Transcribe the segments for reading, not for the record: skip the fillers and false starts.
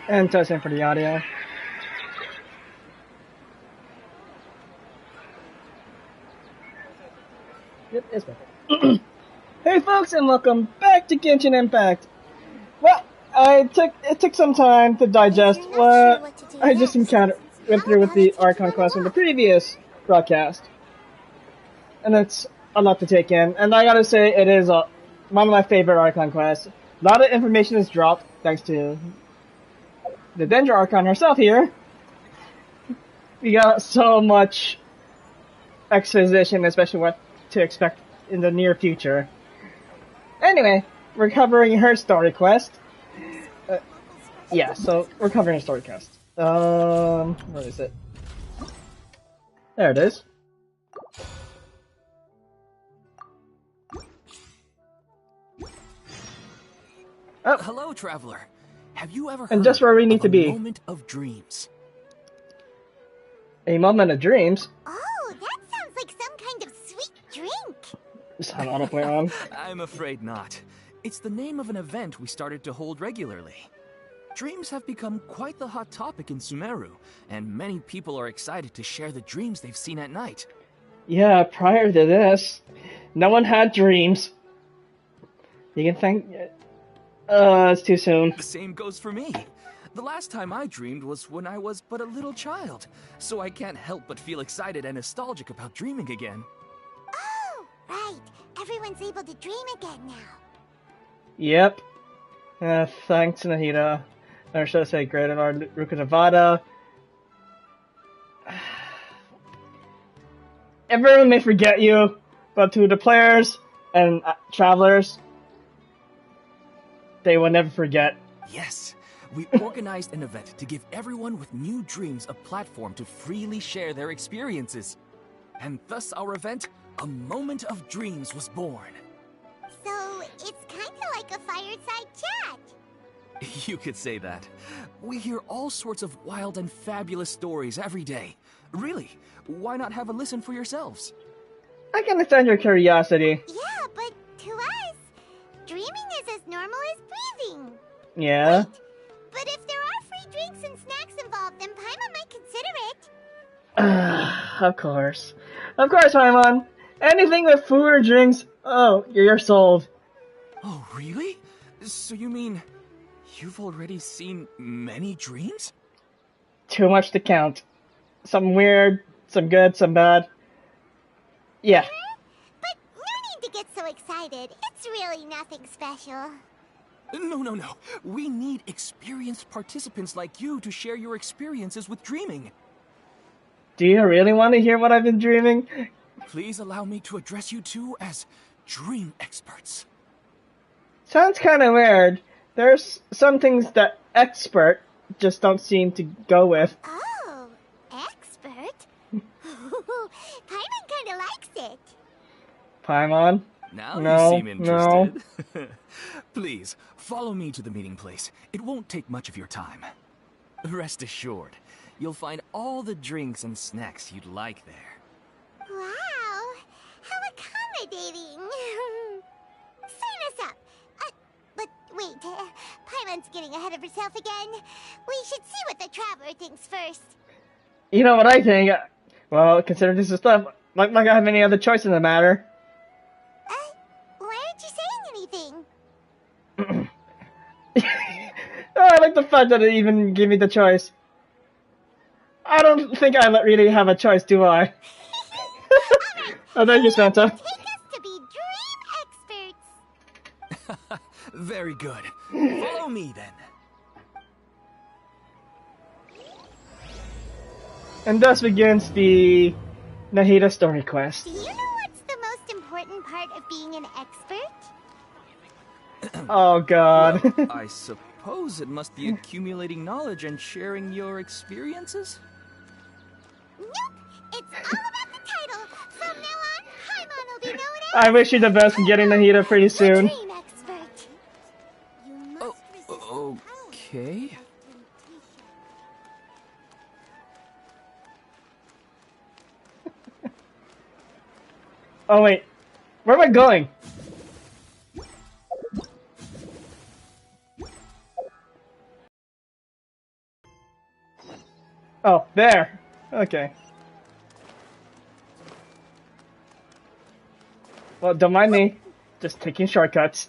And testing for the audio. Yep, it's perfect. Hey folks, and welcome back to Genshin Impact. Well, it took some time to digest what I just went through with the Archon quest in the previous broadcast. And it's a lot to take in, and I gotta say, it is one of my favorite Archon quests. A lot of information is dropped, thanks to the Danger Archon herself here. We got so much exposition, especially what to expect in the near future. Anyway, we're covering her story quest. Yeah, so we're covering her story quest. Where is it? There it is. Oh. Hello, traveler. Have you ever heard and just where we need to be. A moment of dreams? A moment of dreams? Oh, that sounds like some kind of sweet drink. Is that on a play on? I'm afraid not. It's the name of an event we started to hold regularly. Dreams have become quite the hot topic in Sumeru, and many people are excited to share the dreams they've seen at night. Yeah, prior to this, no one had dreams. You can think... it's too soon. The same goes for me. The last time I dreamed was when I was but a little child, so I can't help but feel excited and nostalgic about dreaming again. Oh, right. Everyone's able to dream again now. Yep. Thanks, Nahida. Or should I say, Great Lord Rukkhadevata. Everyone may forget you, but to the players and travelers, they will never forget. Yes, we organized an event to give everyone with new dreams a platform to freely share their experiences. And thus our event, A Moment of Dreams, was born. So, it's kind of like a fireside chat. You could say that. We hear all sorts of wild and fabulous stories every day. Really, why not have a listen for yourselves? I can understand your curiosity. Yeah, but to us, dreaming is as normal as breathing. Yeah? Wait, but if there are free drinks and snacks involved, then Paimon might consider it. Of course. Of course, Paimon. Anything with food or drinks, oh, you're sold. Oh, really? So you mean you've already seen many dreams? Too much to count. Some weird, some good, some bad. Yeah. But no need to get so excited. It's really nothing special. No. We need experienced participants like you to share your experiences with dreaming. Do you really want to hear what I've been dreaming? Please allow me to address you two as dream experts. Sounds kind of weird. There's some things that expert just don't seem to go with. Oh, expert? Paimon kind of likes it. Paimon? Now No, you seem interested. No. Please, follow me to the meeting place. It won't take much of your time. Rest assured, you'll find all the drinks and snacks you'd like there. Wow, how accommodating. Sign us up. But wait, Paimon's getting ahead of herself again. We should see what the traveler thinks first. You know what I think? Well, considering this is stuff, like I have any other choice in the matter. Why aren't you saying anything? I like the fact that it even gave me the choice. I don't think I really have a choice, do I? Right, Oh, thank you, Santa. take us to be dream experts. Very good. Follow me, then. And thus begins the Nahida story quest. Do you know what's the most important part of being an expert? Oh, God. Well, I suppose it must be accumulating knowledge and sharing your experiences? Nope, it's all about the title. From now on, Paimon will be known as... I wish you the best in getting Nahida pretty soon. Dream expert. You must resist Okay. Oh, wait. Where am I going? Oh, there. Okay. Well, don't mind me. Just taking shortcuts.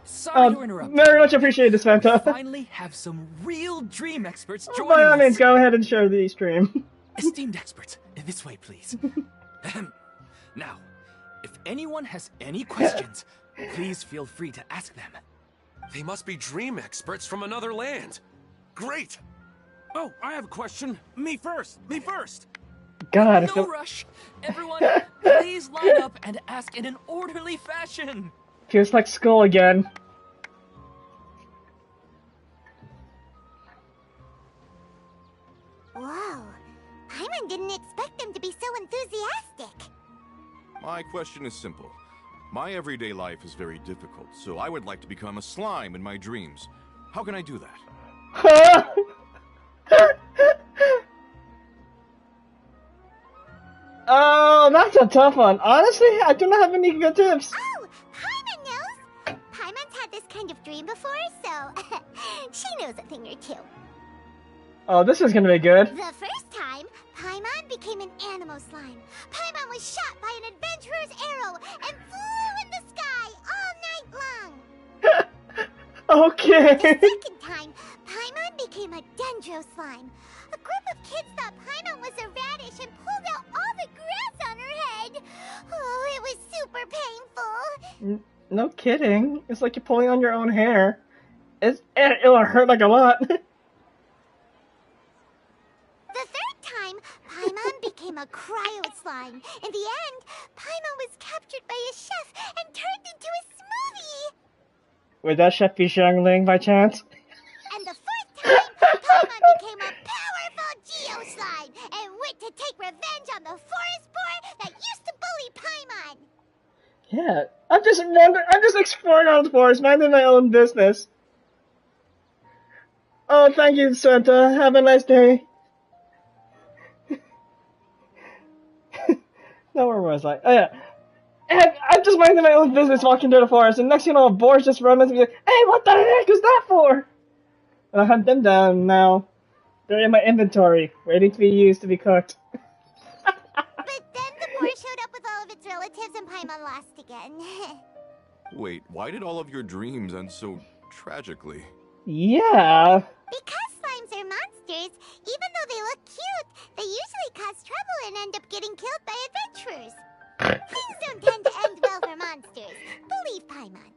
Sorry to interrupt. Very much appreciated, Svanta. Finally have some real dream experts joining By all us. means, go ahead and share the stream. Esteemed experts, this way, please. Now, if anyone has any questions, please feel free to ask them. They must be dream experts from another land. Great! Oh, I have a question. Me first. Me first. God, No rush. Everyone, please line up and ask in an orderly fashion. feels like school again. Whoa. Paimon didn't expect them to be so enthusiastic. My question is simple. My everyday life is very difficult, so I would like to become a slime in my dreams. How can I do that? Oh, that's a tough one. Honestly, I do not have any good tips. Oh, Paimon knows. Paimon's had this kind of dream before, so she knows a thing or two. Oh, this is gonna be good. The first time, Paimon became an animal slime. Paimon was shot by an adventurer's arrow and flew in the sky all night long. Okay. The second time, Paimon became a dendro slime. A group of kids thought Paimon was a radish and pulled out all the grass on her head. Oh, it was super painful. No kidding. It's like you're pulling on your own hair. It'll hurt like a lot. The third time, Paimon became a cryo slime. In the end, Paimon was captured by a chef and turned into a smoothie. Would that chef be Xiangling by chance? And the fourth time, Paimon became a powerful Geo slime and went to take revenge on the forest boar that used to bully Paimon. Yeah, I'm just exploring out the forest, minding my own business. Oh, thank you, Santa. Have a nice day. Now where was I? Oh yeah. And I'm just minding my own business walking through the forest, and next thing you know, a boar just runs into me like, hey, what the heck is that for? And I hunt them down now. They're in my inventory, waiting to be used to be cooked. But then the boar showed up with all of its relatives and Paimon lost again. Wait, why did all of your dreams end so tragically? Yeah. Because slimes are monsters, even though they look cute, they usually cause trouble and end up getting killed by adventurers. Things don't tend to end well for monsters. Believe Paimon.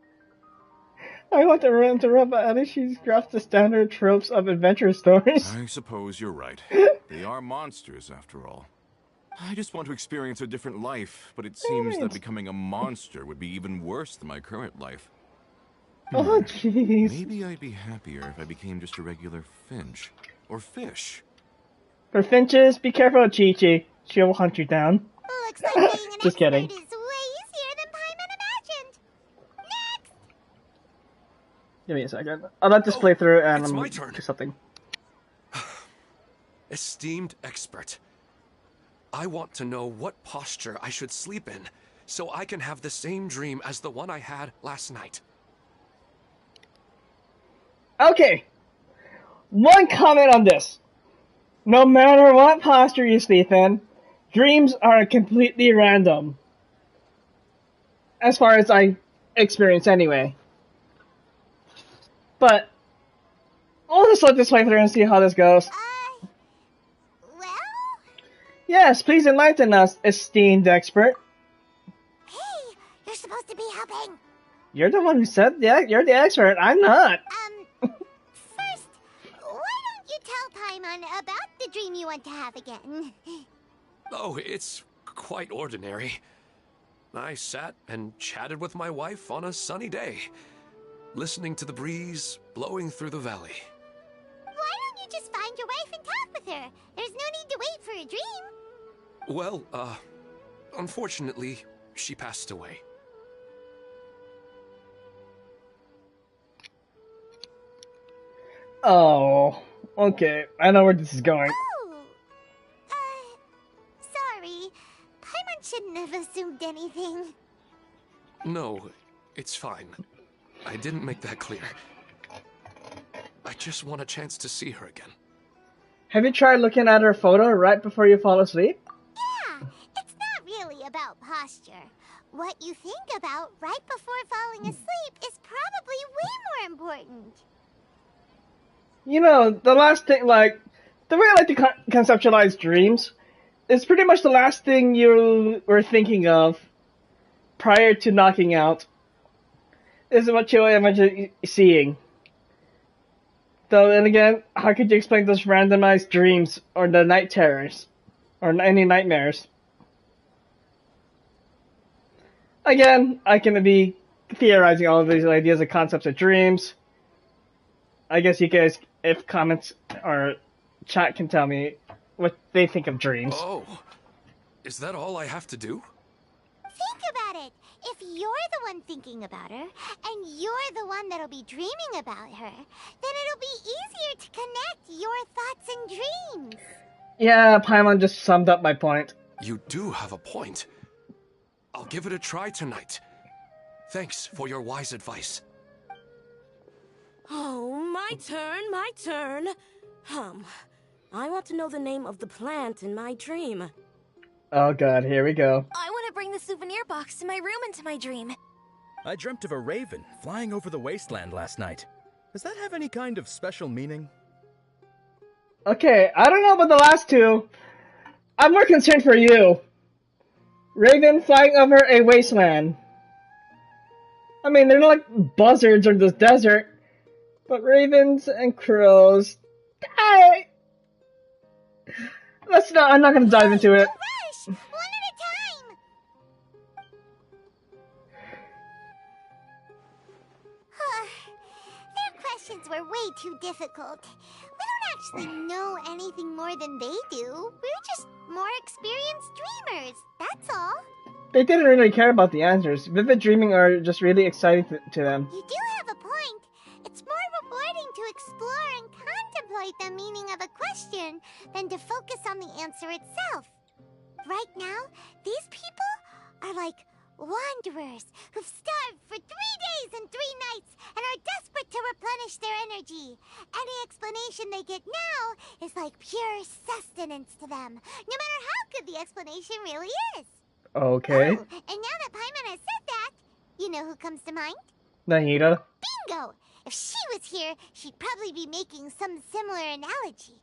I want to interrupt, but I think she's grasped the standard tropes of adventure stories. I suppose you're right. They are monsters, after all. I just want to experience a different life, but it seems that becoming a monster would be even worse than my current life. Oh, jeez. Maybe I'd be happier if I became just a regular finch. Or fish. For finches, be careful of Chi-Chi. She'll hunt you down. Looks like being an Just expert kidding. is way easier than Paimon imagined. Next! Give me a second. I'll let this play through and it's I'm my gonna turn. do something. Esteemed expert, I want to know what posture I should sleep in so I can have the same dream as the one I had last night. Okay. One comment on this. No matter what posture you sleep in, dreams are completely random. As far as I experience anyway. But I'll just let this play through and see how this goes. Well? Yes, please enlighten us, esteemed expert. Hey, you're supposed to be helping. You're the one who said, yeah, you're the expert. I'm not. First, why don't you tell Paimon about the dream you want to have again? Oh, it's quite ordinary. I sat and chatted with my wife on a sunny day, listening to the breeze blowing through the valley. Why don't you just find your wife and talk with her? There's no need to wait for a dream. Well, unfortunately, she passed away. Oh, okay. I know where this is going. Oh, sorry. Paimon shouldn't have assumed anything. No, it's fine. I didn't make that clear. I just want a chance to see her again. Have you tried looking at her photo right before you fall asleep? Yeah, it's not really about posture. What you think about right before falling asleep is probably way more important. You know, the last thing, like, the way I like to conceptualize dreams is pretty much the last thing you were thinking of prior to knocking out. This is what you imagine seeing. Though, then again, how could you explain those randomized dreams or the night terrors? Or any nightmares? Again, I can be theorizing all of these ideas and concepts of dreams. I guess you guys, if comments or chat, can tell me what they think of dreams. Oh, is that all I have to do? Think about it. If you're the one thinking about her, and you're the one that'll be dreaming about her, then it'll be easier to connect your thoughts and dreams. Yeah, Paimon just summed up my point. You do have a point. I'll give it a try tonight. Thanks for your wise advice. Oh, my turn. I want to know the name of the plant in my dream. Oh god, here we go. I want to bring the souvenir box to my room into my dream. I dreamt of a raven flying over the wasteland last night. Does that have any kind of special meaning? Okay, I don't know about the last two. I'm more concerned for you. Raven flying over a wasteland. I mean, they're not like buzzards or the desert, but ravens and crows. I'm not gonna dive into it. Rush! One at a time! Their questions were way too difficult. We don't actually know anything more than they do. We're just more experienced dreamers, that's all. They didn't really care about the answers. Vivid dreaming are just really exciting to them. You do have a point. It's more rewarding to explore and contemplate the meaning of a question than to focus on the answer itself. Right now, these people are like wanderers who've starved for 3 days and 3 nights and are desperate to replenish their energy. Any explanation they get now is like pure sustenance to them, no matter how good the explanation really is. Okay. Oh, and now that Paimon has said that, you know who comes to mind? Nahida. Bingo! If she was here, she'd probably be making some similar analogy.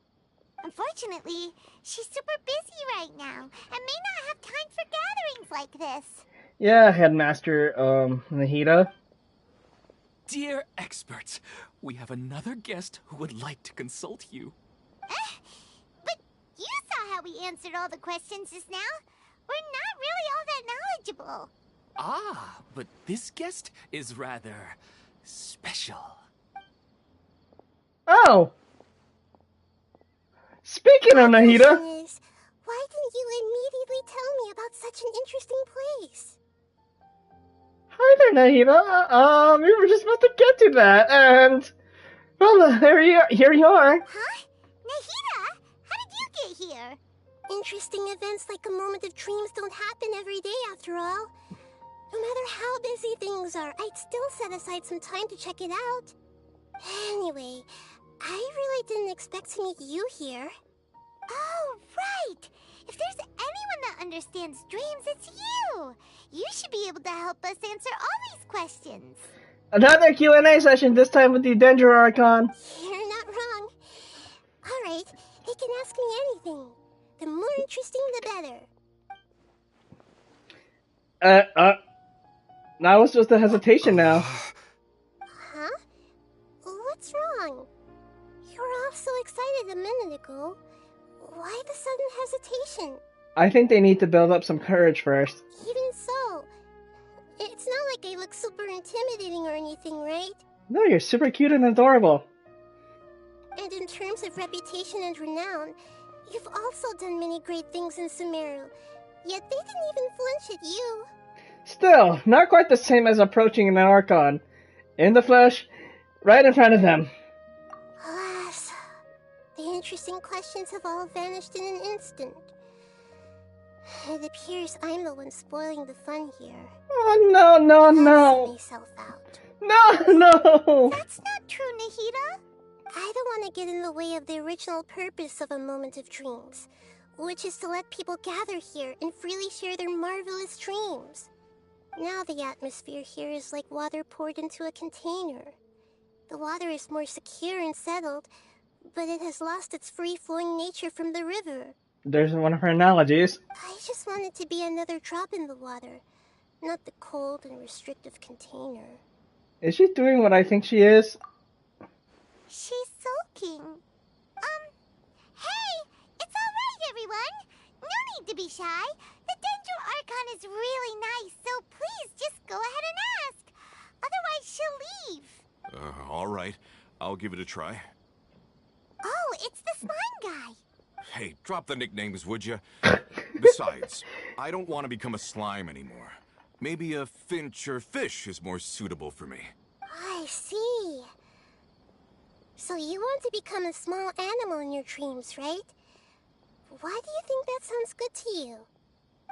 Unfortunately, she's super busy right now and may not have time for gatherings like this. Yeah, Headmaster, Nahida. Dear experts, we have another guest who would like to consult you. But you saw how we answered all the questions just now. We're not really all that knowledgeable. Ah, but this guest is rather special. Oh! Speaking of Nahida... Why didn't you immediately tell me about such an interesting place? Hi there, Nahida. We were just about to get to that, and... Well, here you are. Huh? Nahida? How did you get here? Interesting events like a moment of dreams don't happen every day, after all. No matter how busy things are, I'd still set aside some time to check it out. Anyway, I really didn't expect to meet you here. Oh, right! If there's anyone that understands dreams, it's you! You should be able to help us answer all these questions. Another Q&A session, this time with the Dendro Archon. You're not wrong. Alright, they can ask me anything. The more interesting, the better. Now it's just a hesitation now. Huh? What's wrong? You were all so excited a minute ago. Why the sudden hesitation? I think they need to build up some courage first. Even so, it's not like I look super intimidating or anything, right? No, you're super cute and adorable. And in terms of reputation and renown, you've also done many great things in Sumeru, yet they didn't even flinch at you. Still, not quite the same as approaching an Archon. In the flesh, right in front of them. interesting questions have all vanished in an instant. It appears I'm the one spoiling the fun here. Oh, no. I'll see myself out. No. That's not true, Nahida. I don't want to get in the way of the original purpose of a moment of dreams, which is to let people gather here and freely share their marvelous dreams. Now the atmosphere here is like water poured into a container. The water is more secure and settled, but it has lost its free-flowing nature from the river. There's one of her analogies. I just want it to be another drop in the water, not the cold and restrictive container. Is she doing what I think she is? She's sulking. Hey! It's alright, everyone! No need to be shy. The Dendro Archon is really nice, so please just go ahead and ask. Otherwise, she'll leave. All right. I'll give it a try. Oh, it's the slime guy. Hey, drop the nicknames, would you? Besides, I don't want to become a slime anymore. Maybe a finch or fish is more suitable for me. I see. So you want to become a small animal in your dreams, right? Why do you think that sounds good to you?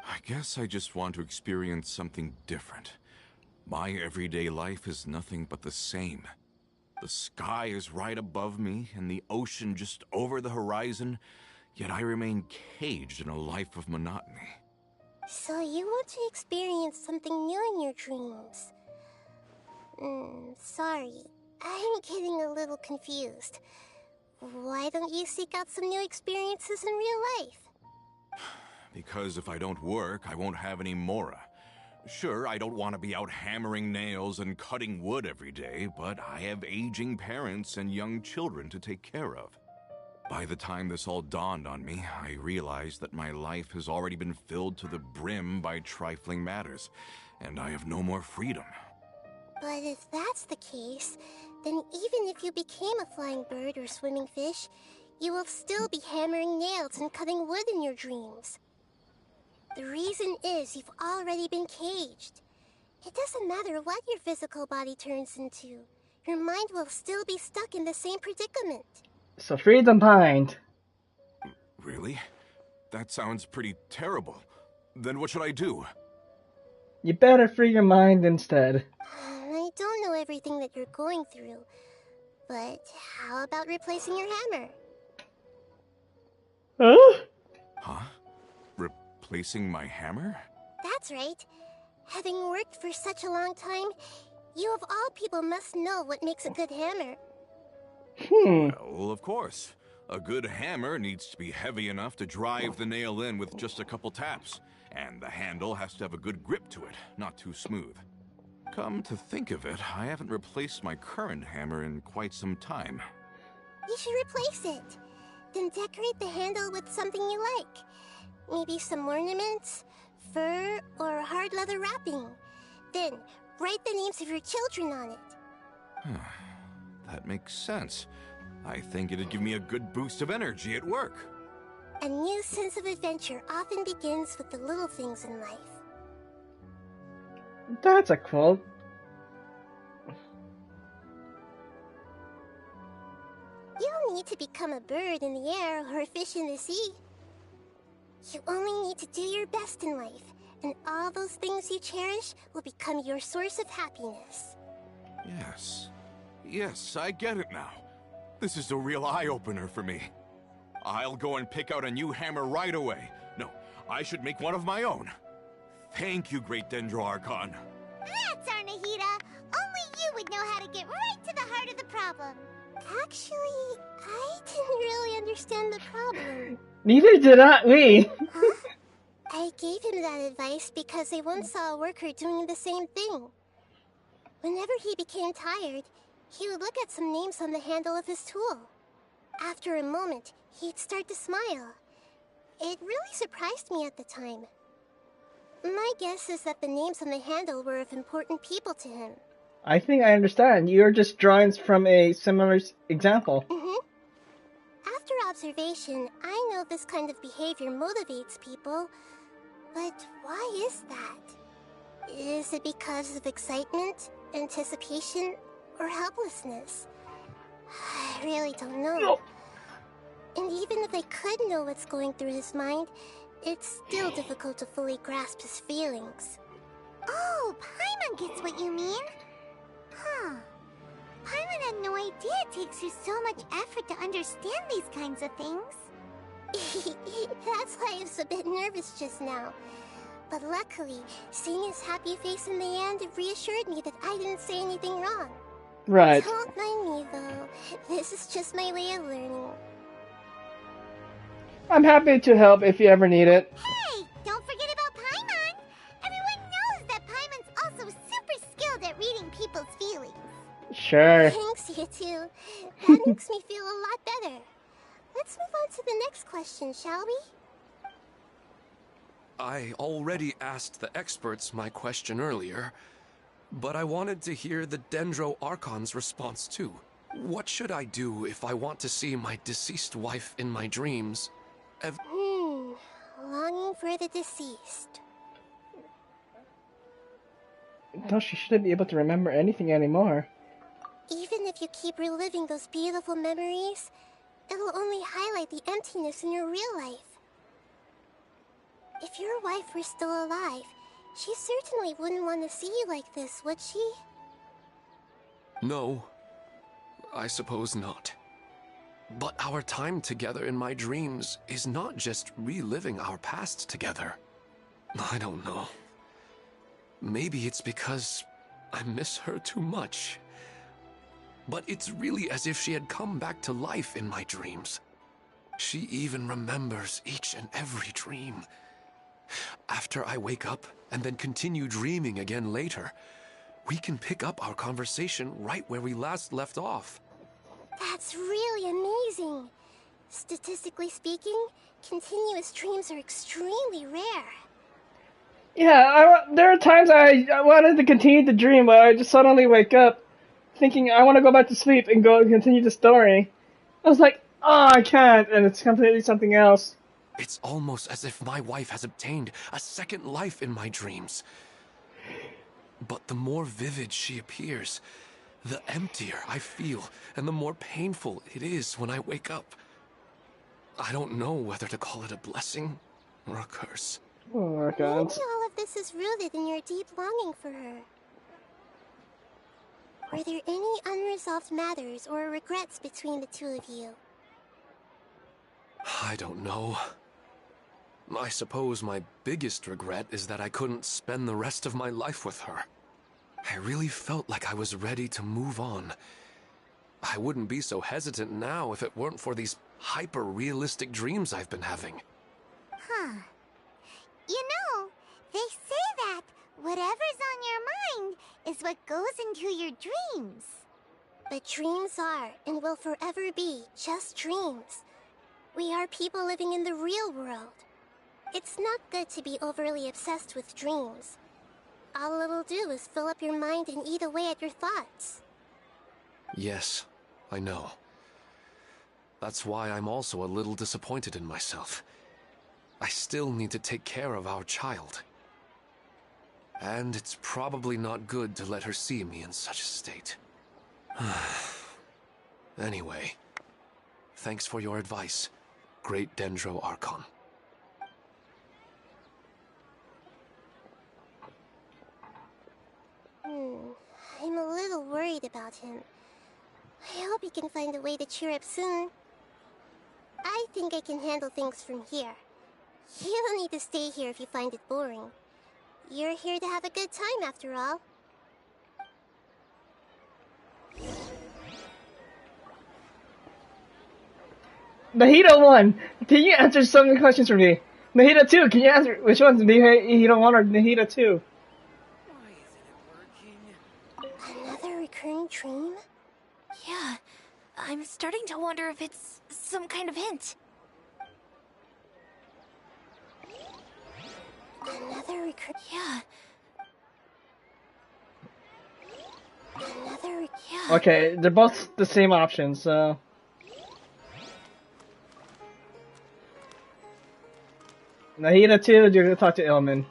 I guess I just want to experience something different. My everyday life is nothing but the same. The sky is right above me and the ocean just over the horizon, yet I remain caged in a life of monotony. So you want to experience something new in your dreams? Sorry. I'm getting a little confused. Why don't you seek out some new experiences in real life? Because if I don't work, I won't have any Mora. Sure, I don't want to be out hammering nails and cutting wood every day, but I have aging parents and young children to take care of. By the time this all dawned on me, I realized that my life has already been filled to the brim by trifling matters, and I have no more freedom. But if that's the case, then even if you became a flying bird or swimming fish, you will still be hammering nails and cutting wood in your dreams. The reason is you've already been caged. It doesn't matter what your physical body turns into. Your mind will still be stuck in the same predicament. So free the mind. Really? That sounds pretty terrible. Then what should I do? You better free your mind instead. I don't know everything that you're going through, but how about replacing your hammer? Huh? Replacing my hammer? That's right. Having worked for such a long time, you of all people must know what makes a good hammer. Well, of course. A good hammer needs to be heavy enough to drive the nail in with just a couple taps. And the handle has to have a good grip to it, not too smooth. Come to think of it, I haven't replaced my current hammer in quite some time. You should replace it. Then decorate the handle with something you like. Maybe some ornaments, fur, or hard leather wrapping. Then write the names of your children on it. That makes sense. I think it'd give me a good boost of energy at work. A new sense of adventure often begins with the little things in life. That's a quote. You don't need to become a bird in the air or a fish in the sea. You only need to do your best in life, and all those things you cherish will become your source of happiness. Yes, I get it now. This is a real eye-opener for me. I'll go and pick out a new hammer right away. No, I should make one of my own. Thank you, Great Dendro Archon. That's our Nahida. Only you would know how to get right to the heart of the problem. Actually, I didn't really understand the problem. Neither did we. Huh? I gave him that advice because I once saw a worker doing the same thing. Whenever he became tired, he would look at some names on the handle of his tool. After a moment, he'd start to smile. It really surprised me at the time. My guess is that the names on the handle were of important people to him. I think I understand. You're just drawing from a similar example. After observation, I know this kind of behavior motivates people. But why is that? Is it because of excitement, anticipation, or helplessness? I really don't know. And even if I could know what's going through his mind, it's still difficult to fully grasp his feelings. Oh, Paimon gets what you mean. Huh. Paimon had no idea it takes you so much effort to understand these kinds of things. That's why I was a bit nervous just now. But luckily, seeing his happy face in the end reassured me that I didn't say anything wrong. Right. Don't mind me, though. This is just my way of learning. I'm happy to help if you ever need it. Hey, don't forget about Paimon! Everyone knows that Paimon's also super skilled at reading people's feelings. Sure. Thanks, you two. That makes me feel a lot better. Let's move on to the next question, shall we? I already asked the experts my question earlier, but I wanted to hear the Dendro Archon's response too. What should I do if I want to see my deceased wife in my dreams? Longing for the deceased. No, she shouldn't be able to remember anything anymore. Even if you keep reliving those beautiful memories, it'll only highlight the emptiness in your real life. If your wife were still alive, she certainly wouldn't want to see you like this, would she? No, I suppose not. But our time together in my dreams is not just reliving our past together. I don't know. Maybe it's because I miss her too much. But it's really as if she had come back to life in my dreams. She even remembers each and every dream. After I wake up and then continue dreaming again later, we can pick up our conversation right where we last left off. That's really amazing. Statistically speaking, continuous dreams are extremely rare. Yeah, there are times I wanted to continue the dream, but I just suddenly wake up thinking I want to go back to sleep and go and continue the story. I was like, oh, I can't, and it's completely something else. It's almost as if my wife has obtained a second life in my dreams. But the more vivid she appears, the emptier I feel, and the more painful it is when I wake up. I don't know whether to call it a blessing or a curse. Oh my God. Maybe all of this is rooted in your deep longing for her. Were there any unresolved matters or regrets between the two of you? I don't know. I suppose my biggest regret is that I couldn't spend the rest of my life with her. I really felt like I was ready to move on. I wouldn't be so hesitant now if it weren't for these hyper-realistic dreams I've been having. Huh. You know, they say that whatever's on your mind is what goes into your dreams. But dreams are, and will forever be, just dreams. We are people living in the real world. It's not good to be overly obsessed with dreams. All it'll do is fill up your mind and eat away at your thoughts. Yes, I know. That's why I'm also a little disappointed in myself. I still need to take care of our child. And it's probably not good to let her see me in such a state. Anyway, thanks for your advice, Great Dendro Archon. I'm a little worried about him. I hope he can find a way to cheer up soon. I think I can handle things from here. You don't need to stay here if you find it boring. You're here to have a good time, after all. Nahida 1, can you answer some of the questions for me? Nahida 2, can you answer which one's Nahida 1 or Nahida 2? Another recurring dream? Yeah, I'm starting to wonder if it's some kind of hint. Another recurring... Yeah. Yeah. Okay, they're both the same option, so... Nahida 2, you're gonna talk to Ilman.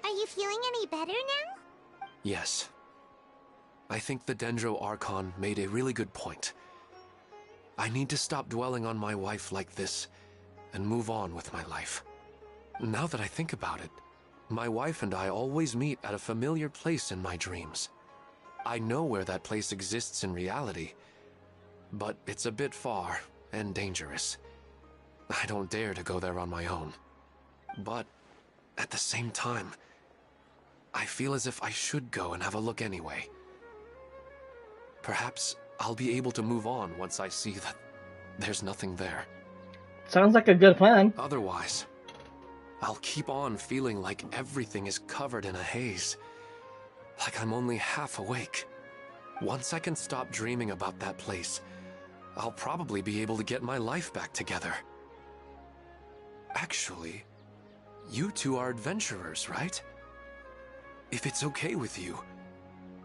Are you feeling any better now? I think the Dendro Archon made a really good point. I need to stop dwelling on my wife like this and move on with my life. Now that I think about it, my wife and I always meet at a familiar place in my dreams. I know where that place exists in reality, but it's a bit far and dangerous. I don't dare to go there on my own. But at the same time, I feel as if I should go and have a look anyway. Perhaps I'll be able to move on once I see that there's nothing there. Sounds like a good plan. Otherwise, I'll keep on feeling like everything is covered in a haze. Like I'm only half awake. Once I can stop dreaming about that place, I'll probably be able to get my life back together. Actually, you two are adventurers, right? If it's okay with you,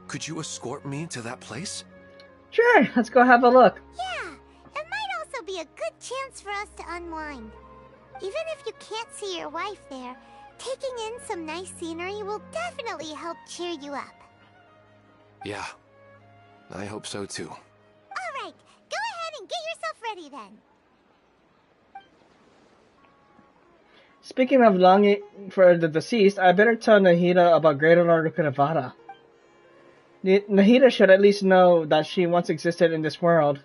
could you escort me to that place? Sure, let's go have a look. Yeah, it might also be a good chance for us to unwind. Even if you can't see your wife there, taking in some nice scenery will definitely help cheer you up. Yeah, I hope so too. Alright, go ahead and get yourself ready then. Speaking of longing for the deceased, I better tell Nahida about Greater Lord Kuravada. Nahida should at least know that she once existed in this world.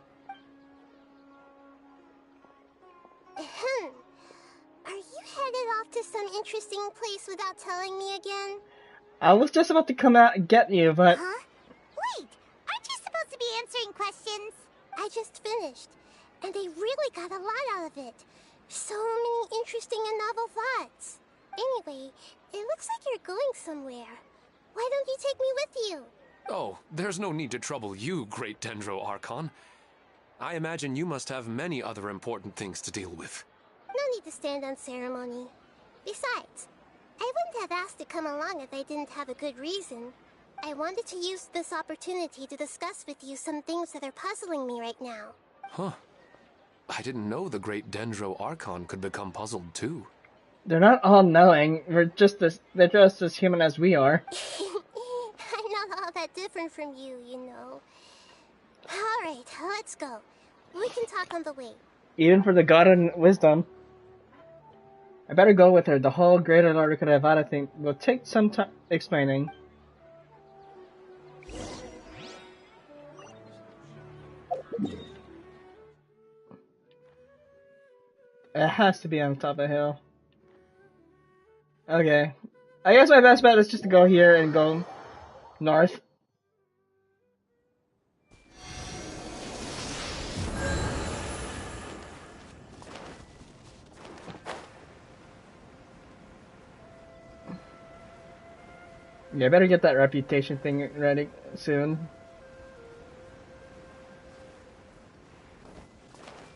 Are you headed off to some interesting place without telling me again? I was just about to come out and get you, but... Huh? Wait! Aren't you supposed to be answering questions? I just finished, and I really got a lot out of it. So many interesting and novel thoughts. Anyway, it looks like you're going somewhere. Why don't you take me with you? Oh, there's no need to trouble you, great Dendro Archon. I imagine you must have many other important things to deal with. No need to stand on ceremony. Besides, I wouldn't have asked to come along if I didn't have a good reason. I wanted to use this opportunity to discuss with you some things that are puzzling me right now. Huh. I didn't know the great Dendro Archon could become puzzled too. They're not all knowing. They're just as human as we are. I'm not all that different from you, you know. Alright, let's go. We can talk on the way. Even for the God and wisdom. I better go with her. The whole Greater Lord Kuravada thing will take some time explaining. It has to be on top of a hill. Okay. I guess my best bet is just to go here and go north. Yeah, I better get that reputation thing ready soon.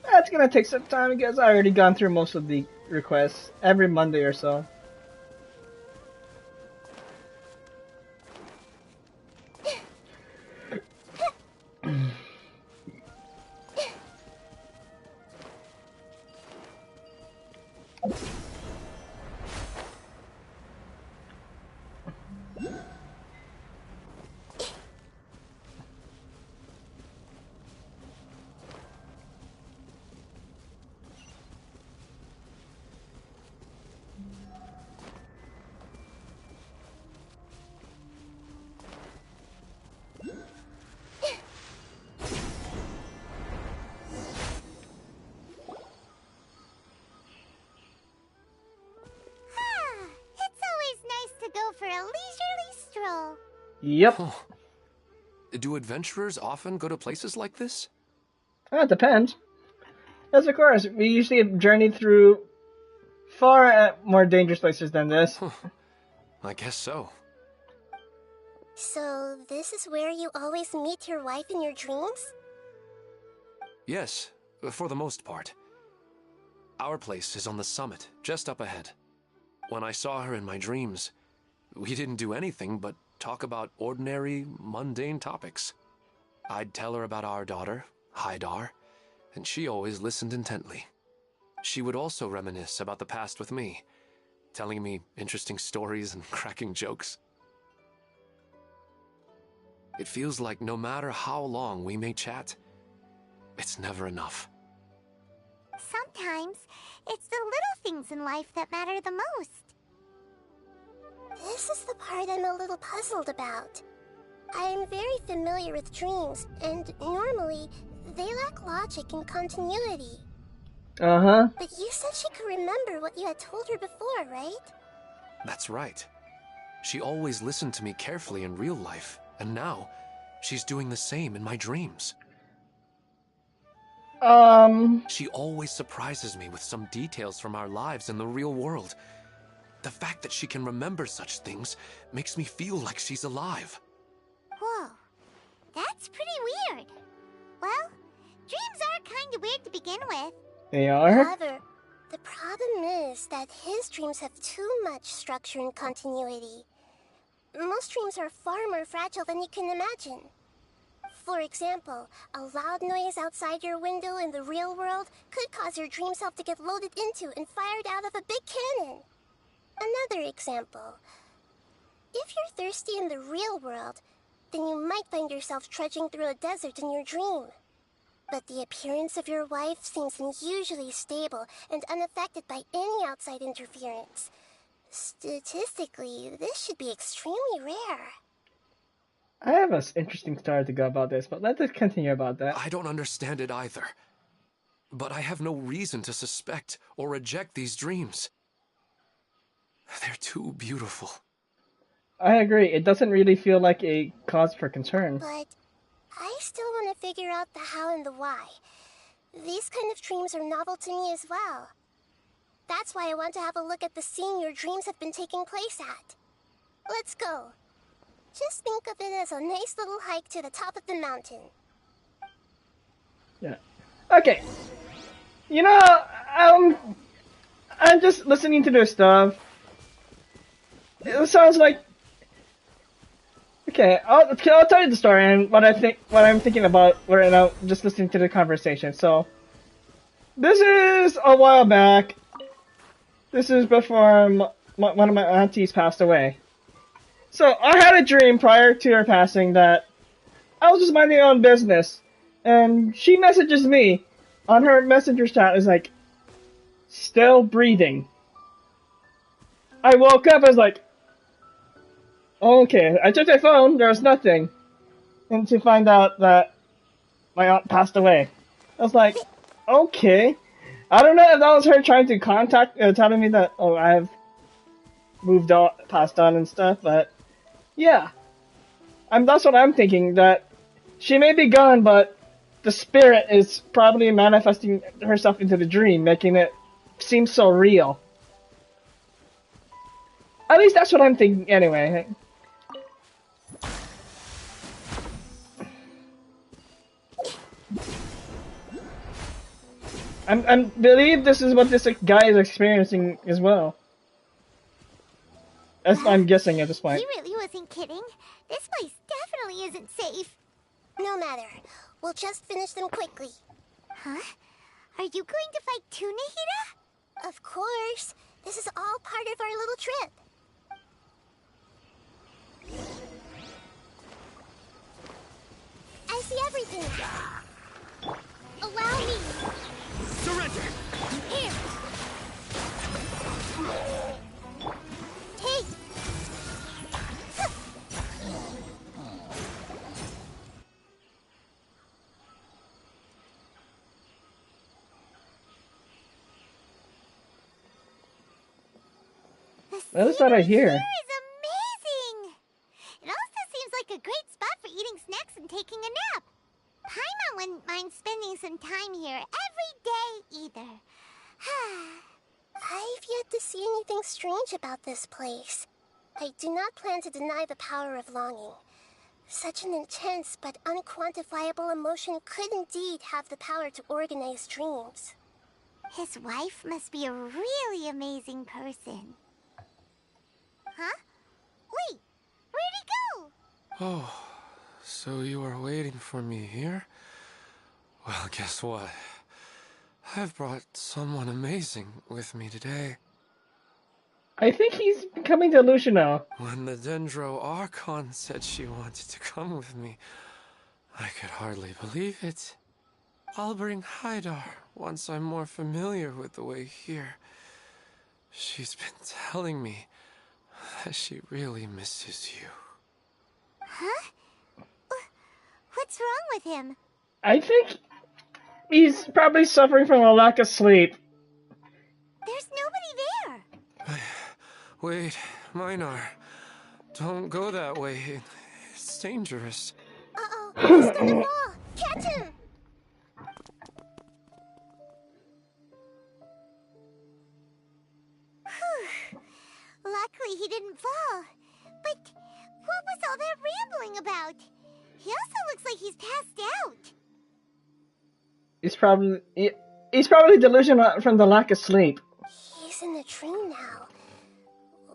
That's gonna take some time because I already gone through most of the requests every Monday or so. For a leisurely stroll. Yep. Huh. Do adventurers often go to places like this? It depends. Yes, of course. We usually have journeyed through far more dangerous places than this. I guess so. So, this is where you always meet your wife in your dreams? Yes, for the most part. Our place is on the summit, just up ahead. When I saw her in my dreams, we didn't do anything but talk about ordinary, mundane topics. I'd tell her about our daughter, Haidar, and she always listened intently. She would also reminisce about the past with me, telling me interesting stories and cracking jokes. It feels like no matter how long we may chat, it's never enough. Sometimes, it's the little things in life that matter the most. This is the part I'm a little puzzled about. I am very familiar with dreams, and normally, they lack logic and continuity. Uh-huh. But you said she could remember what you had told her before, right? That's right. She always listened to me carefully in real life, and now, she's doing the same in my dreams. She always surprises me with some details from our lives in the real world. The fact that she can remember such things makes me feel like she's alive. Whoa, that's pretty weird. Well, dreams are kind of weird to begin with. They are? However, the problem is that his dreams have too much structure and continuity. Most dreams are far more fragile than you can imagine. For example, a loud noise outside your window in the real world could cause your dream self to get loaded into and fired out of a big cannon. Another example. If you're thirsty in the real world, then you might find yourself trudging through a desert in your dream. But the appearance of your wife seems unusually stable and unaffected by any outside interference. Statistically, this should be extremely rare. I have an interesting story to go about this, but let's just continue about that. I don't understand it either. But I have no reason to suspect or reject these dreams. They're too beautiful. I agree. It doesn't really feel like a cause for concern. But I still want to figure out the how and the why. These kind of dreams are novel to me as well. That's why I want to have a look at the scene your dreams have been taking place at. Let's go. Just think of it as a nice little hike to the top of the mountain. Yeah. Okay. You know, I'm just listening to this stuff. It sounds like... Okay, I'll tell you the story and what I'm thinking about right now, just listening to the conversation. So, this is a while back. This is before one of my aunties passed away. So, I had a dream prior to her passing that I was just minding my own business. And she messages me on her messenger chat. It's like, still breathing. I woke up, I was like, okay. I checked my phone, there was nothing. And to find out that my aunt passed away. I was like, okay. I don't know if that was her trying to contact, telling me that, oh, I've moved on, passed on and stuff, but yeah. That's what I'm thinking, that she may be gone, but the spirit is probably manifesting herself into the dream, making it seem so real. At least that's what I'm thinking anyway. I believe this is what this guy is experiencing as well. As I'm guessing at this point. He really wasn't kidding. This place definitely isn't safe. No matter. We'll just finish them quickly. Huh? Are you going to fight too, Nahida? Of course. This is all part of our little trip. I see everything. Allow me. Surrender! Here. Take. What is that I hear? Here is amazing! It also seems like a great spot for eating snacks and taking a nap. Paimon wouldn't mind spending some time here every day either. I've yet to see anything strange about this place. I do not plan to deny the power of longing. Such an intense but unquantifiable emotion could indeed have the power to organize dreams. His wife must be a really amazing person. Huh? Wait, where'd he go? Oh, so you are waiting for me here? Well, guess what? I've brought someone amazing with me today. I think he's becoming delusional. When the Dendro Archon said she wanted to come with me, I could hardly believe it. I'll bring Haidar once I'm more familiar with the way here. She's been telling me that she really misses you. Huh? What's wrong with him? I think he's probably suffering from a lack of sleep. There's nobody there. Wait, Minar. Don't go that way. It's dangerous. Uh-oh, he's gonna fall! Catch him! Luckily he didn't fall. But what was all that rambling about? He also looks like he's passed out. He's probably delusional from the lack of sleep. He's in the dream now.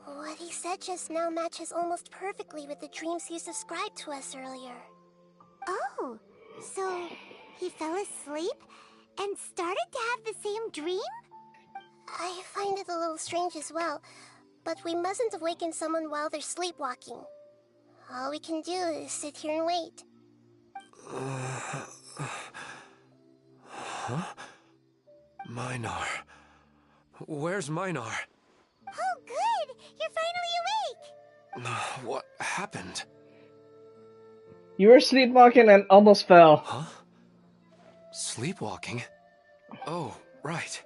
What he said just now matches almost perfectly with the dreams he's described to us earlier. Oh, so he fell asleep and started to have the same dream? I find it a little strange as well, but we mustn't awaken someone while they're sleepwalking. All we can do is sit here and wait. Huh? Minar. Where's Minar? Oh, good! You're finally awake! What happened? You were sleepwalking and almost fell. Huh? Sleepwalking? Oh, right.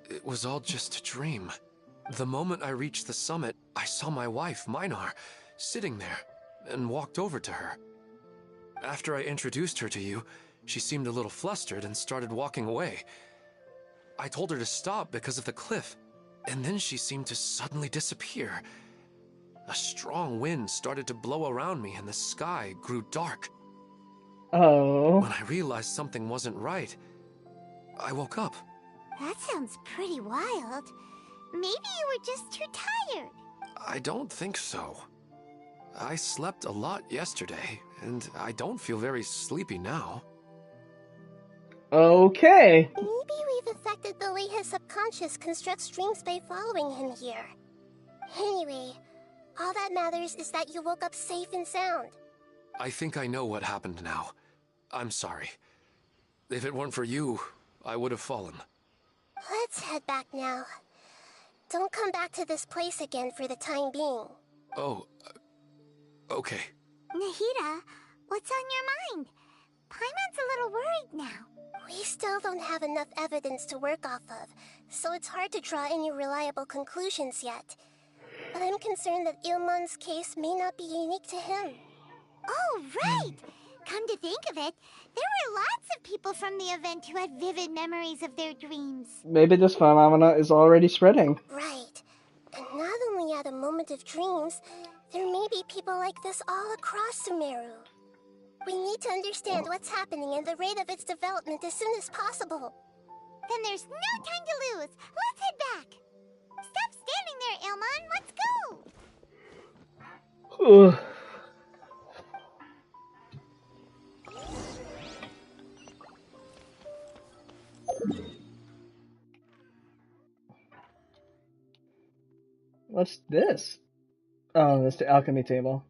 It was all just a dream. The moment I reached the summit, I saw my wife, Minar, sitting there, and walked over to her. After I introduced her to you, she seemed a little flustered and started walking away. I told her to stop because of the cliff, and then she seemed to suddenly disappear. A strong wind started to blow around me and the sky grew dark. Oh. When I realized something wasn't right, I woke up. That sounds pretty wild. Maybe you were just too tired. I don't think so. I slept a lot yesterday, and I don't feel very sleepy now. Okay. Maybe we've affected the way his subconscious constructs dreams by following him here. Anyway, all that matters is that you woke up safe and sound. I think I know what happened now. I'm sorry. If it weren't for you, I would have fallen. Let's head back now. Don't come back to this place again for the time being. Oh, okay. Nahida, what's on your mind? Paimon's a little worried now. We still don't have enough evidence to work off of, so it's hard to draw any reliable conclusions yet. But I'm concerned that Ilmon's case may not be unique to him. Oh, right! Come to think of it, there were lots of people from the event who had vivid memories of their dreams. Maybe this phenomena is already spreading. Right. And not only at a moment of dreams, there may be people like this all across Sumeru. We need to understand what's happening and the rate of its development as soon as possible. Then there's no time to lose. Let's head back. Stop standing there, Ilmon. Let's go. Ugh. What's this? Oh, that's the alchemy table.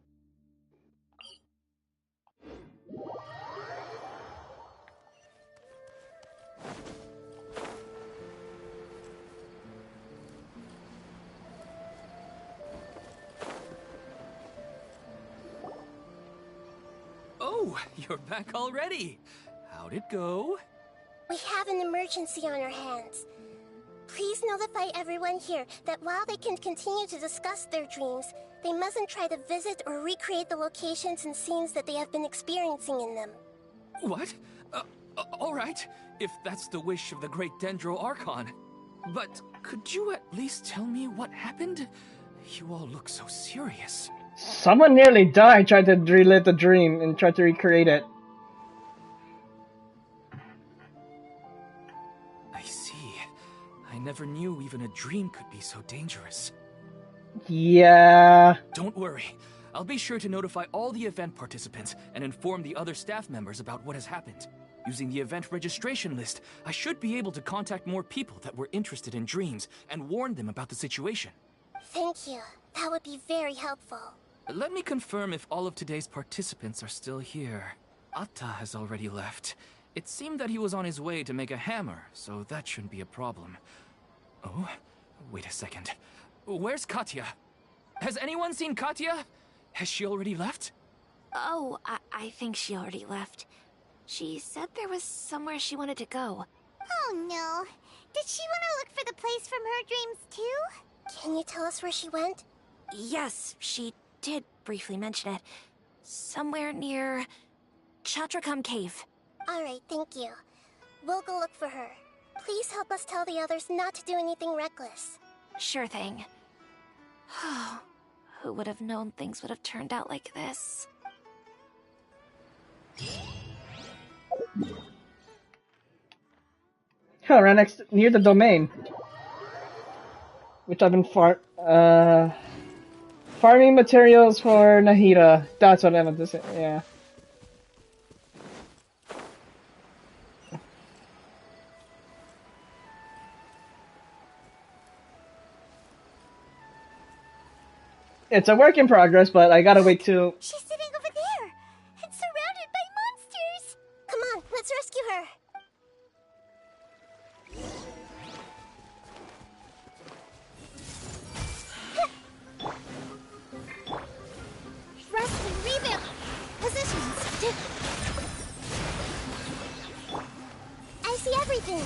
Oh, you're back already. How'd it go? We have an emergency on our hands. Please notify everyone here that while they can continue to discuss their dreams, they mustn't try to visit or recreate the locations and scenes that they have been experiencing in them. What? All right, if that's the wish of the great Dendro Archon. But could you at least tell me what happened? You all look so serious. Someone nearly died trying to relive the dream and tried to recreate it. I see. I never knew even a dream could be so dangerous. Yeah. Don't worry. I'll be sure to notify all the event participants and inform the other staff members about what has happened. Using the event registration list, I should be able to contact more people that were interested in dreams and warn them about the situation. Thank you. That would be very helpful. Let me confirm if all of today's participants are still here. Atta has already left. It seemed that he was on his way to make a hammer, so that shouldn't be a problem. Oh, wait a second. Where's Katya? Has anyone seen Katya? Has she already left? Oh, I think she already left. She said there was somewhere she wanted to go. Oh no. Did she want to look for the place from her dreams too? Can you tell us where she went? Yes, she did briefly mention it. Somewhere near Chatrakam Cave. Alright, thank you. We'll go look for her. Please help us tell the others not to do anything reckless. Sure thing. Who would have known things would have turned out like this? Oh, right near the domain. Which I've been farming materials for Nahida. That's what I meant to say, yeah. It's a work in progress, but I gotta wait till... She's sitting over there, and surrounded by monsters! Come on, let's rescue her! Rest and rebuild! Positions! I see everything!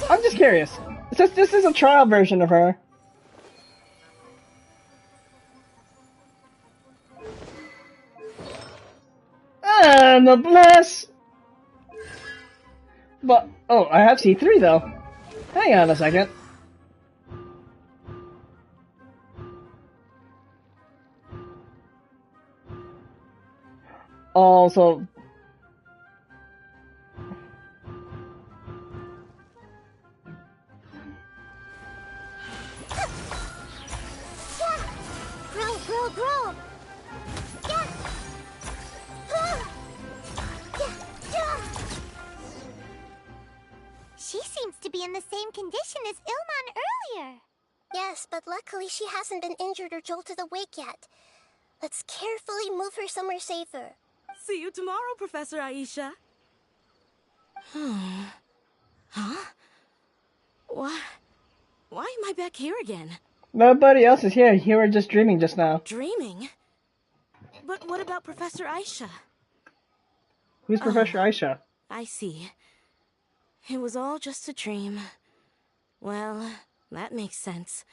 I'm just curious. This is a trial version of her. And the bless! But, oh, I have C3 though. Hang on a second. Also... Grow! She seems to be in the same condition as Ilman earlier. Yes, but luckily she hasn't been injured or jolted awake yet. Let's carefully move her somewhere safer. See you tomorrow, Professor Aisha. Huh? Why am I back here again? Nobody else is here. You were just dreaming just now. Dreaming? But what about Professor Aisha? Who's Professor Aisha? I see. It was all just a dream. Well, that makes sense.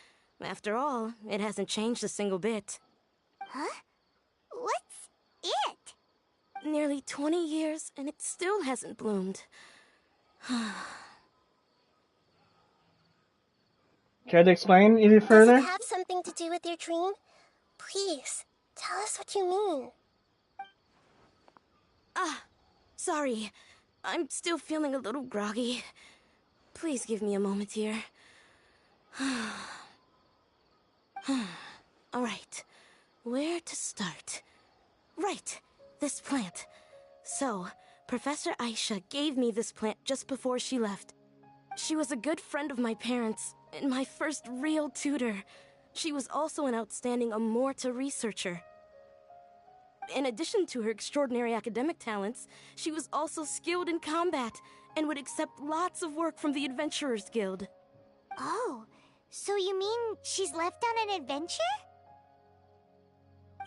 After all, it hasn't changed a single bit. Huh? What's it? Nearly 20 years, and it still hasn't bloomed. Care to explain any further? Does it have something to do with your dream? Please, tell us what you mean. Sorry. I'm still feeling a little groggy. Please give me a moment here. Alright, where to start? Right, this plant. So, Professor Aisha gave me this plant just before she left. She was a good friend of my parents, and my first real tutor. She was also an outstanding Amorta researcher. In addition to her extraordinary academic talents, she was also skilled in combat, and would accept lots of work from the Adventurers Guild. Oh, so you mean she's left on an adventure?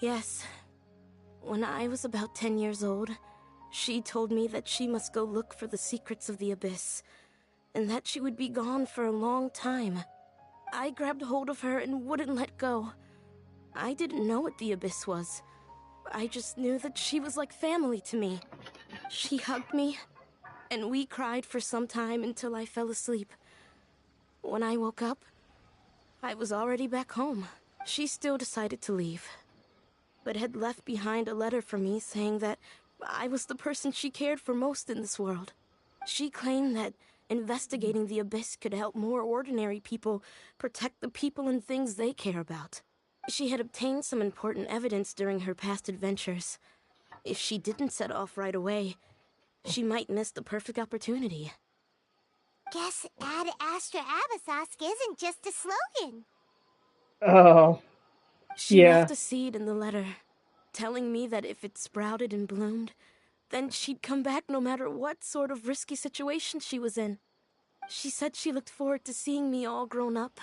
Yes. When I was about 10 years old, she told me that she must go look for the secrets of the Abyss, and that she would be gone for a long time. I grabbed hold of her and wouldn't let go. I didn't know what the Abyss was. I just knew that she was like family to me. She hugged me, and we cried for some time until I fell asleep. When I woke up, I was already back home. She still decided to leave, but had left behind a letter for me saying that I was the person she cared for most in this world. She claimed that investigating the Abyss could help more ordinary people protect the people and things they care about. She had obtained some important evidence during her past adventures. If she didn't set off right away, she might miss the perfect opportunity. Guess Ad Astra Abyssosque isn't just a slogan. Oh, She yeah. left a seed in the letter, telling me that if it sprouted and bloomed, then she'd come back no matter what sort of risky situation she was in. She said she looked forward to seeing me all grown up.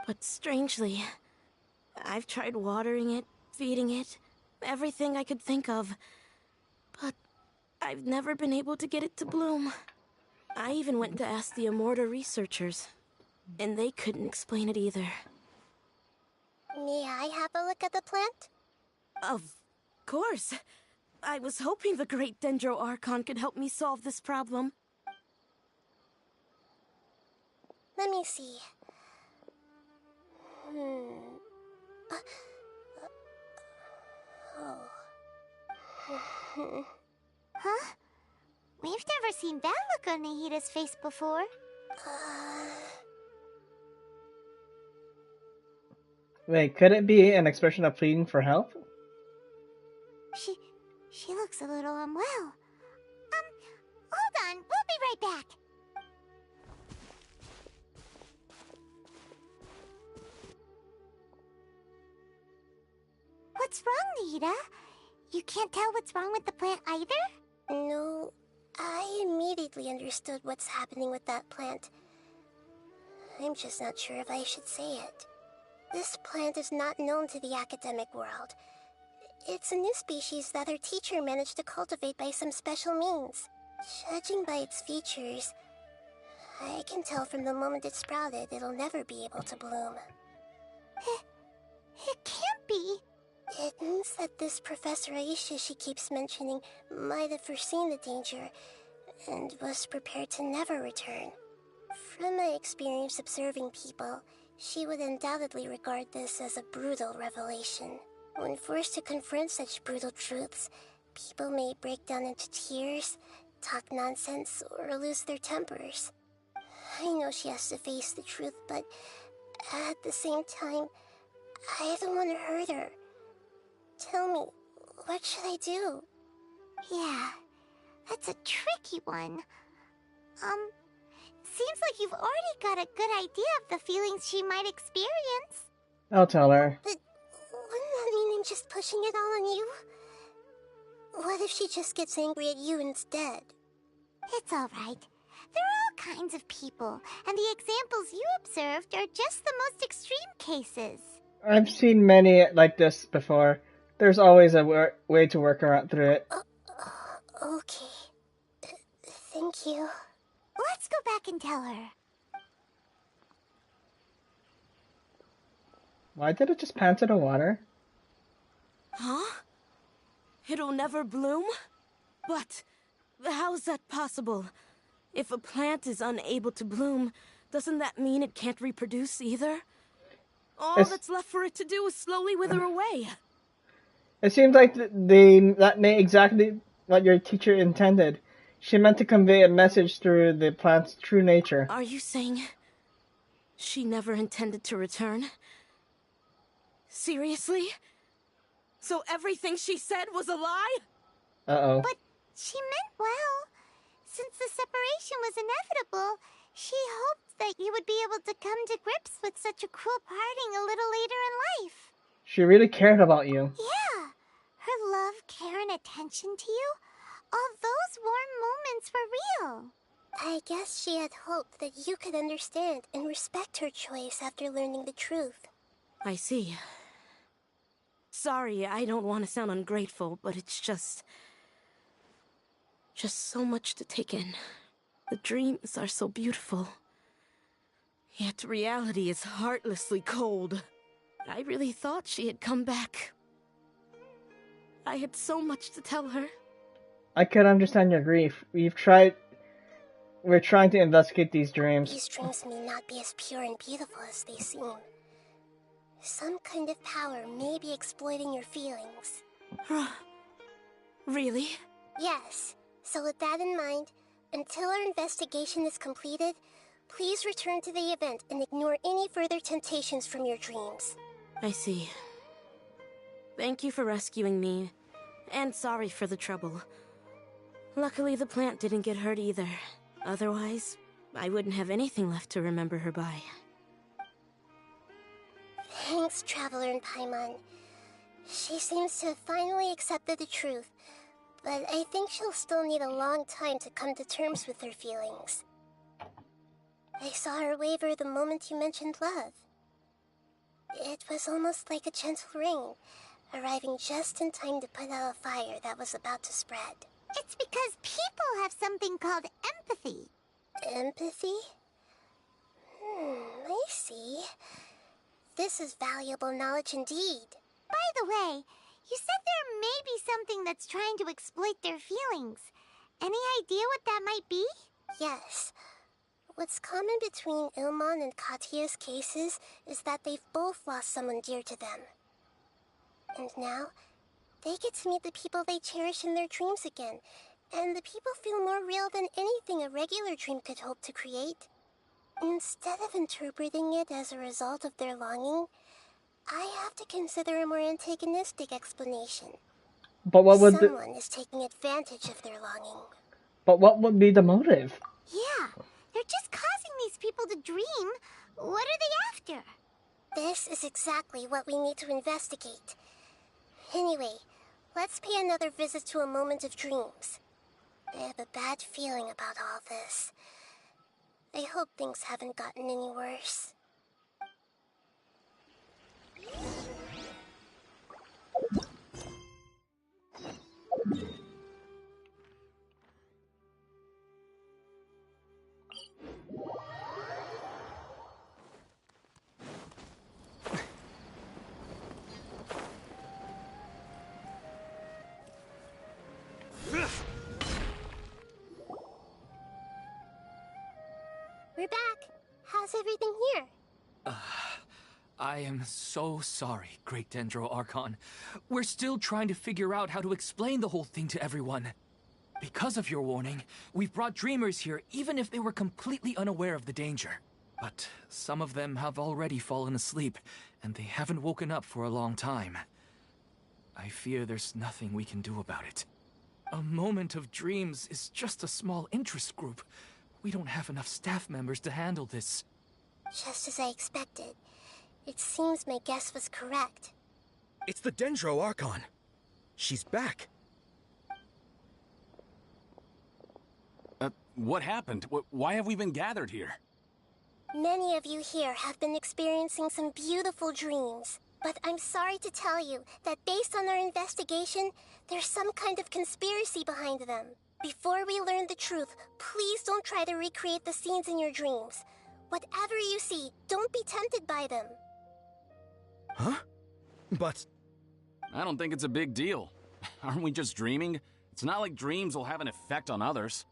But strangely, I've tried watering it, feeding it, everything I could think of. But I've never been able to get it to bloom. I even went to ask the Immorta researchers, and they couldn't explain it either. May I have a look at the plant? Of course. I was hoping the great Dendro Archon could help me solve this problem. Let me see. Huh? We've never seen that look on Nahida's face before. Wait, could it be an expression of pleading for help? She looks a little unwell. Hold on, we'll be right back. What's wrong, Nahida? You can't tell what's wrong with the plant either? No, I immediately understood what's happening with that plant. I'm just not sure if I should say it. This plant is not known to the academic world. It's a new species that our teacher managed to cultivate by some special means. Judging by its features, I can tell from the moment it sprouted it'll never be able to bloom. It can't be. It means that this Professor Aisha she keeps mentioning might have foreseen the danger and was prepared to never return. From my experience observing people, she would undoubtedly regard this as a brutal revelation. When forced to confront such brutal truths, people may break down into tears, talk nonsense, or lose their tempers. I know she has to face the truth, but at the same time, I don't want to hurt her. Tell me, what should I do? Yeah, that's a tricky one. Seems like you've already got a good idea of the feelings she might experience. I'll tell her. But wouldn't that mean I'm just pushing it all on you? What if she just gets angry at you instead? It's alright. There are all kinds of people, and the examples you observed are just the most extreme cases. I've seen many like this before. There's always a way to work around through it. Okay. Thank you. Let's go back and tell her. Why did it just pan to the water? Huh? It'll never bloom? But how's that possible? If a plant is unable to bloom, doesn't that mean it can't reproduce either? All that's left for it to do is slowly wither away. It seems like that exactly what your teacher intended. She meant to convey a message through the plant's true nature. Are you saying she never intended to return? Seriously? So everything she said was a lie? Uh-oh. But she meant well. Since the separation was inevitable, she hoped that you would be able to come to grips with such a cruel parting a little later in life. She really cared about you. Yeah. Her love, care, and attention to you, all those warm moments were real. I guess she had hoped that you could understand and respect her choice after learning the truth. I see. Sorry, I don't want to sound ungrateful, but it's just so much to take in. The dreams are so beautiful. Yet reality is heartlessly cold. I really thought she had come back. I had so much to tell her. I could understand your grief. We're trying to investigate these dreams. These dreams may not be as pure and beautiful as they seem. Some kind of power may be exploiting your feelings. Really? Yes. So with that in mind, until our investigation is completed, please return to the event and ignore any further temptations from your dreams. I see. Thank you for rescuing me, and sorry for the trouble. Luckily, the plant didn't get hurt either. Otherwise, I wouldn't have anything left to remember her by. Thanks, Traveler and Paimon. She seems to have finally accepted the truth, but I think she'll still need a long time to come to terms with her feelings. I saw her waver the moment you mentioned love. It was almost like a gentle rain, arriving just in time to put out a fire that was about to spread. It's because people have something called empathy. Empathy? I see. This is valuable knowledge indeed. By the way, you said there may be something that's trying to exploit their feelings. Any idea what that might be? Yes. What's common between Ilmon and Katya's cases is that they've both lost someone dear to them. And now, they get to meet the people they cherish in their dreams again, and the people feel more real than anything a regular dream could hope to create. Instead of interpreting it as a result of their longing, I have to consider a more antagonistic explanation. But what would Someone is taking advantage of their longing. But what would be the motive? Yeah, they're just causing these people to dream. What are they after? This is exactly what we need to investigate. Anyway, let's pay another visit to a moment of dreams. I have a bad feeling about all this. I hope things haven't gotten any worse. We're back. How's everything here? I am so sorry, Great Dendro Archon. We're still trying to figure out how to explain the whole thing to everyone. Because of your warning, we've brought dreamers here even if they were completely unaware of the danger. But some of them have already fallen asleep, and they haven't woken up for a long time. I fear there's nothing we can do about it. A moment of dreams is just a small interest group. We don't have enough staff members to handle this. Just as I expected. It seems my guess was correct. It's the Dendro Archon. She's back. What happened? Why have we been gathered here? Many of you here have been experiencing some beautiful dreams. But I'm sorry to tell you that based on our investigation, there's some kind of conspiracy behind them. Before we learn the truth, please don't try to recreate the scenes in your dreams. Whatever you see, don't be tempted by them. Huh? But... I don't think it's a big deal. Aren't we just dreaming? It's not like dreams will have an effect on others.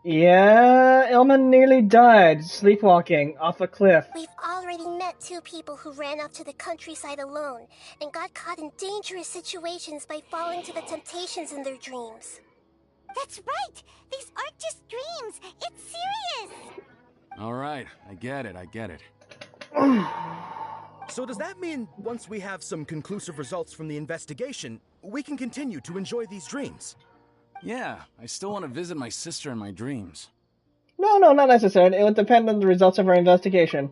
Yeah, Ilman nearly died sleepwalking off a cliff. We've already met 2 people who ran off to the countryside alone and got caught in dangerous situations by falling to the temptations in their dreams. That's right! These aren't just dreams! It's serious! Alright, I get it. So does that mean once we have some conclusive results from the investigation, we can continue to enjoy these dreams? Yeah, I still want to visit my sister in my dreams. No, not necessarily. It would depend on the results of our investigation.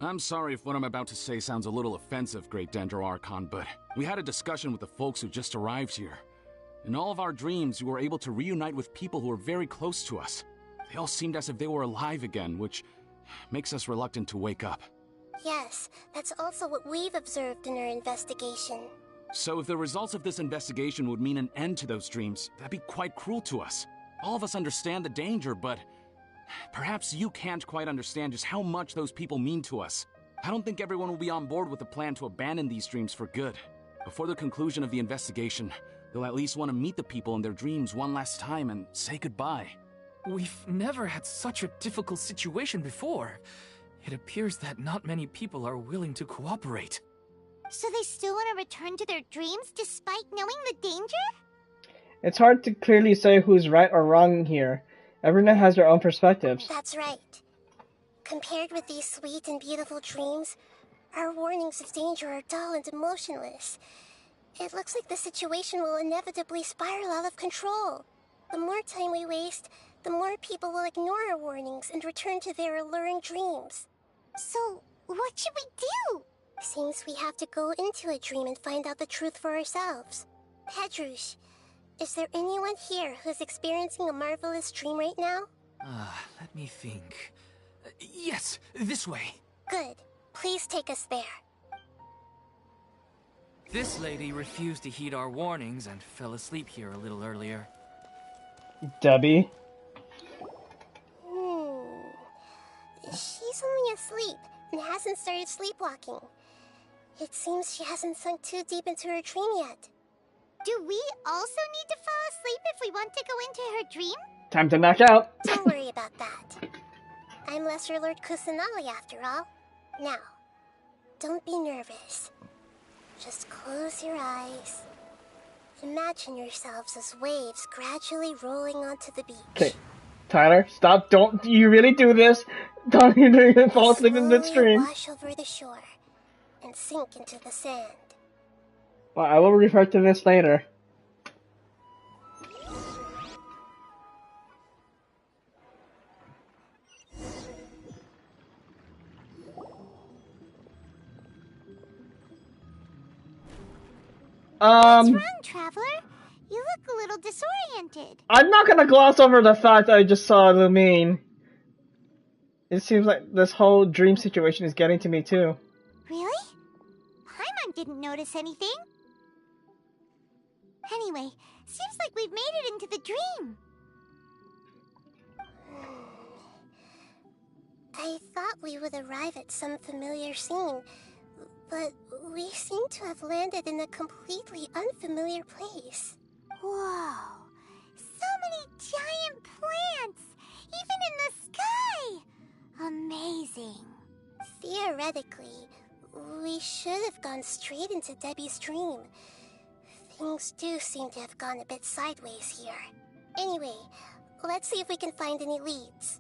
I'm sorry if what I'm about to say sounds a little offensive, Great Dendro Archon, but we had a discussion with the folks who just arrived here. In all of our dreams, we were able to reunite with people who were very close to us. They all seemed as if they were alive again, which makes us reluctant to wake up. Yes, that's also what we've observed in our investigation. So if the results of this investigation would mean an end to those dreams, that'd be quite cruel to us. All of us understand the danger, but perhaps you can't quite understand just how much those people mean to us. I don't think everyone will be on board with the plan to abandon these dreams for good. Before the conclusion of the investigation, they'll at least want to meet the people in their dreams one last time and say goodbye. We've never had such a difficult situation before. It appears that not many people are willing to cooperate. So they still want to return to their dreams despite knowing the danger? It's hard to clearly say who's right or wrong here. Everyone has their own perspectives. That's right. Compared with these sweet and beautiful dreams, our warnings of danger are dull and emotionless. It looks like the situation will inevitably spiral out of control. The more time we waste, the more people will ignore our warnings and return to their alluring dreams. So, what should we do? Seems we have to go into a dream and find out the truth for ourselves. Pedrush, is there anyone here who's experiencing a marvelous dream right now? Let me think. Yes, this way. Good. Please take us there. This lady refused to heed our warnings and fell asleep here a little earlier. Debbie? She's only asleep and hasn't started sleepwalking. It seems she hasn't sunk too deep into her dream yet. Do we also need to fall asleep if we want to go into her dream? Time to knock out. Don't worry about that. I'm Lesser Lord Kusanali after all. Now, don't be nervous. Just close your eyes. Imagine yourselves as waves gradually rolling onto the beach. Okay, Tyler, stop. Don't you really do this. Don't you fall asleep in midstream. Wash over the shore and sink into the sand. Well, I will refer to this later. What's wrong, Traveler? You look a little disoriented. I'm not gonna gloss over the fact that I just saw Lumine. It seems like this whole dream situation is getting to me too. Really? Paimon didn't notice anything. Anyway, seems like we've made it into the dream. I thought we would arrive at some familiar scene, but we seem to have landed in a completely unfamiliar place. Whoa! So many giant plants! Even in the sky! Amazing. Theoretically, we should have gone straight into Debbie's dream. Things do seem to have gone a bit sideways here. Anyway, let's see if we can find any leads.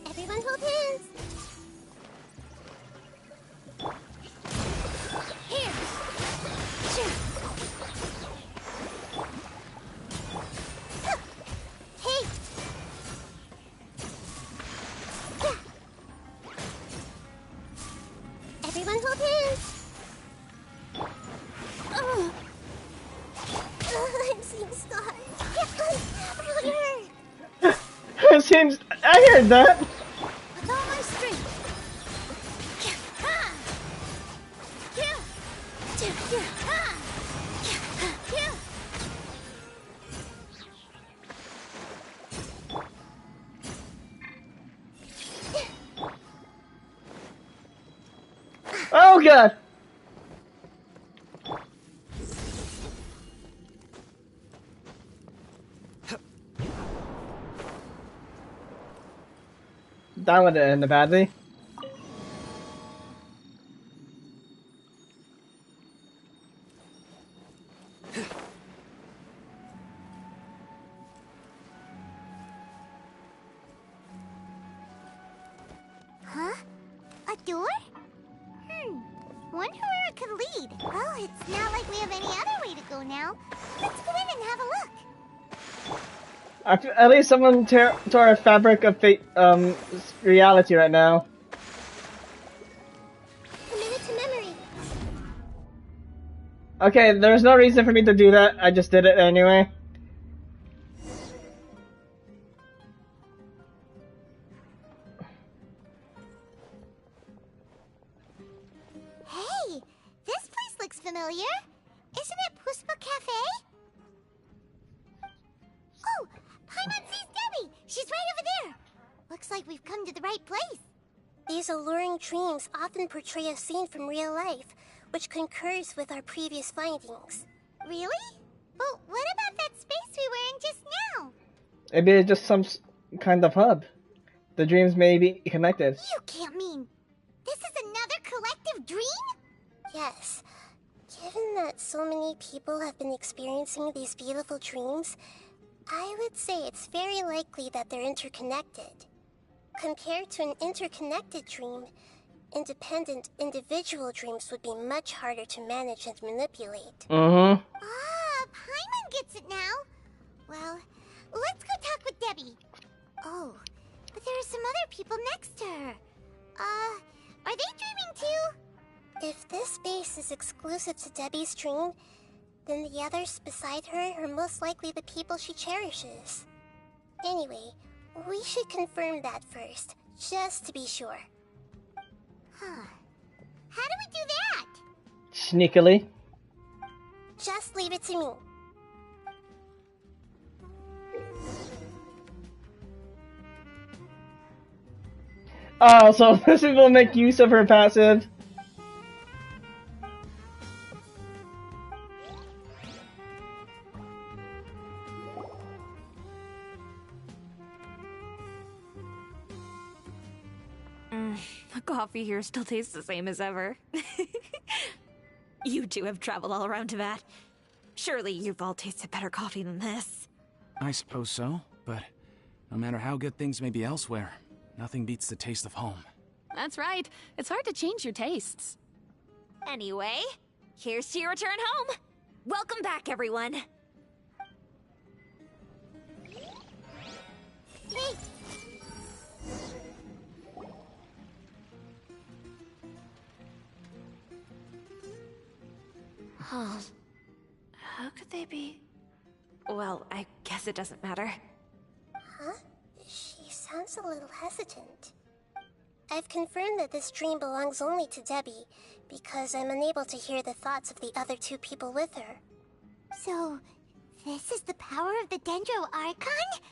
Everyone hold hands. Here. Sure. Hey. Everyone hold hands. I'm seeing stars. It seems I heard that. With all my strength. Oh god. That would end badly. Huh? A door? Wonder where it could lead. Well, it's not like we have any other way to go now. Let's go in and have a look. At least someone tore a fabric of fate, reality right now. Commit to memory. Okay, there's no reason for me to do that. I just did it anyway. Hey, this place looks familiar. Isn't it Puspa Cafe? Oh, Paimon sees Debbie. She's right over there. Looks like we've come to the right place. These alluring dreams often portray a scene from real life, which concurs with our previous findings. Really? But what about that space we were in just now? Maybe it's just some kind of hub. The dreams may be connected. You can't mean... This is another collective dream? Yes. Given that so many people have been experiencing these beautiful dreams, I would say it's very likely that they're interconnected. Compared to an interconnected dream, independent individual dreams would be much harder to manage and manipulate. Mm-hmm. Ah, Paimon gets it now. Well, let's go talk with Debbie. Oh, but there are some other people next to her. Are they dreaming too? If this space is exclusive to Debbie's dream, then the others beside her are most likely the people she cherishes. Anyway, we should confirm that first, just to be sure. Huh. How do we do that? Sneakily. Just leave it to me. Oh, so this will make use of her passive. The coffee here still tastes the same as ever. You two have traveled all around Tibet. Surely you've all tasted better coffee than this. I suppose so, but no matter how good things may be elsewhere, nothing beats the taste of home. That's right. It's hard to change your tastes. Anyway, here's to your return home. Welcome back, everyone. Hey! Oh, how could they be? Well, I guess it doesn't matter. Huh? She sounds a little hesitant. I've confirmed that this dream belongs only to Debbie, because I'm unable to hear the thoughts of the other two people with her. So, this is the power of the Dendro Archon?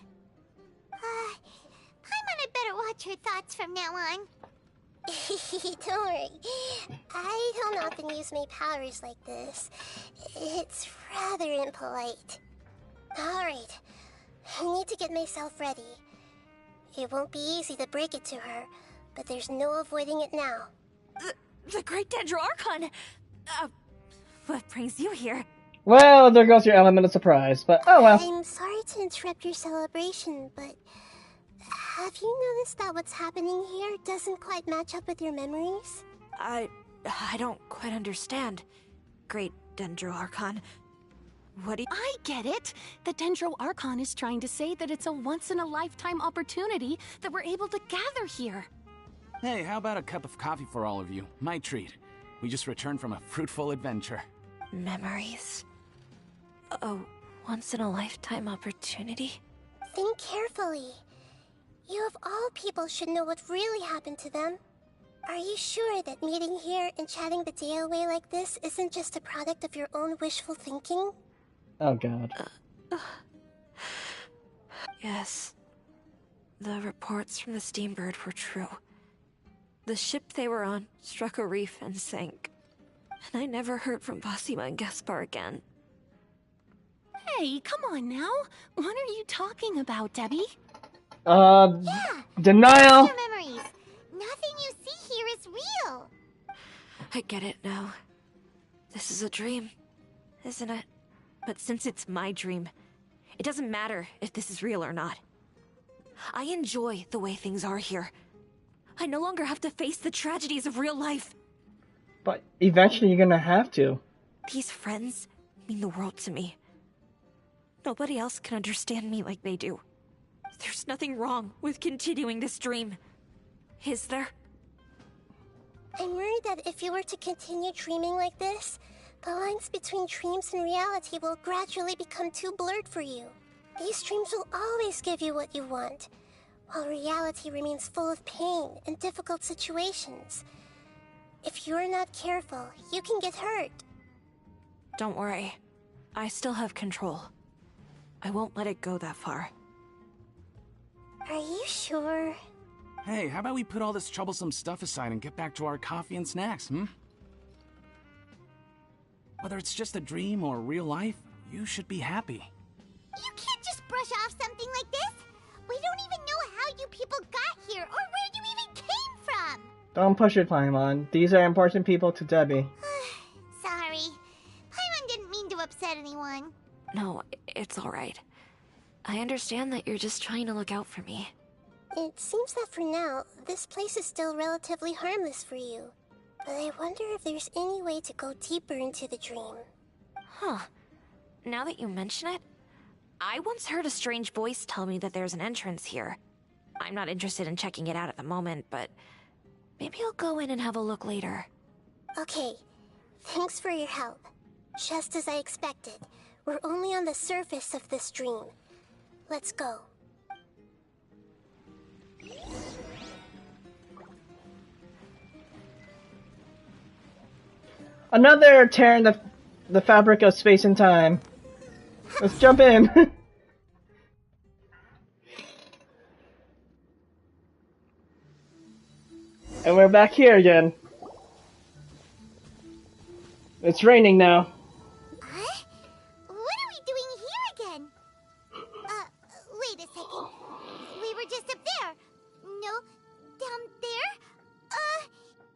Paimon had better watch her thoughts from now on. Don't worry. I don't often use my powers like this. It's rather impolite. Alright, I need to get myself ready. It won't be easy to break it to her, but there's no avoiding it now. The Great Dendro Archon! What brings you here? Well, there goes your element of surprise, but oh well. I'm sorry to interrupt your celebration, but have you noticed that what's happening here doesn't quite match up with your memories? I don't quite understand. Great Dendro Archon. What do you— I get it! The Dendro Archon is trying to say that it's a once-in-a-lifetime opportunity that we're able to gather here. Hey, how about a cup of coffee for all of you? My treat. We just returned from a fruitful adventure. Memories? A once-in-a-lifetime opportunity? Think carefully. You of all people should know what really happened to them. Are you sure that meeting here and chatting the day away like this isn't just a product of your own wishful thinking? Oh god. Yes. The reports from the Steambird were true. The ship they were on struck a reef and sank. And I never heard from Basima and Gaspar again. Hey, come on now. What are you talking about, Debbie? Denial. Your memories. Nothing you see here is real. I get it now. This is a dream, isn't it? But since it's my dream, it doesn't matter if this is real or not. I enjoy the way things are here. I no longer have to face the tragedies of real life. But eventually you're gonna have to. These friends mean the world to me. Nobody else can understand me like they do. There's nothing wrong with continuing this dream. Is there? I'm worried that if you were to continue dreaming like this, the lines between dreams and reality will gradually become too blurred for you. These dreams will always give you what you want, while reality remains full of pain and difficult situations. If you're not careful, you can get hurt. Don't worry. I still have control. I won't let it go that far. Are you sure? Hey, how about we put all this troublesome stuff aside and get back to our coffee and snacks, Whether it's just a dream or real life, you should be happy. You can't just brush off something like this. We don't even know how you people got here or where you even came from. Don't push it, Paimon. These are important people to Debbie. Sorry. upset anyone. No, it's alright. I understand that you're just trying to look out for me. It seems that for now, this place is still relatively harmless for you. But I wonder if there's any way to go deeper into the dream. Huh. Now that you mention it, I once heard a strange voice tell me that there's an entrance here. I'm not interested in checking it out at the moment, but maybe I'll go in and have a look later. Okay, thanks for your help. Just as I expected, we're only on the surface of this dream. Let's go. Another tear in the fabric of space and time. Let's jump in. And we're back here again. It's raining now. Huh? What are we doing here again? Wait a second. We were just up there. No, down there?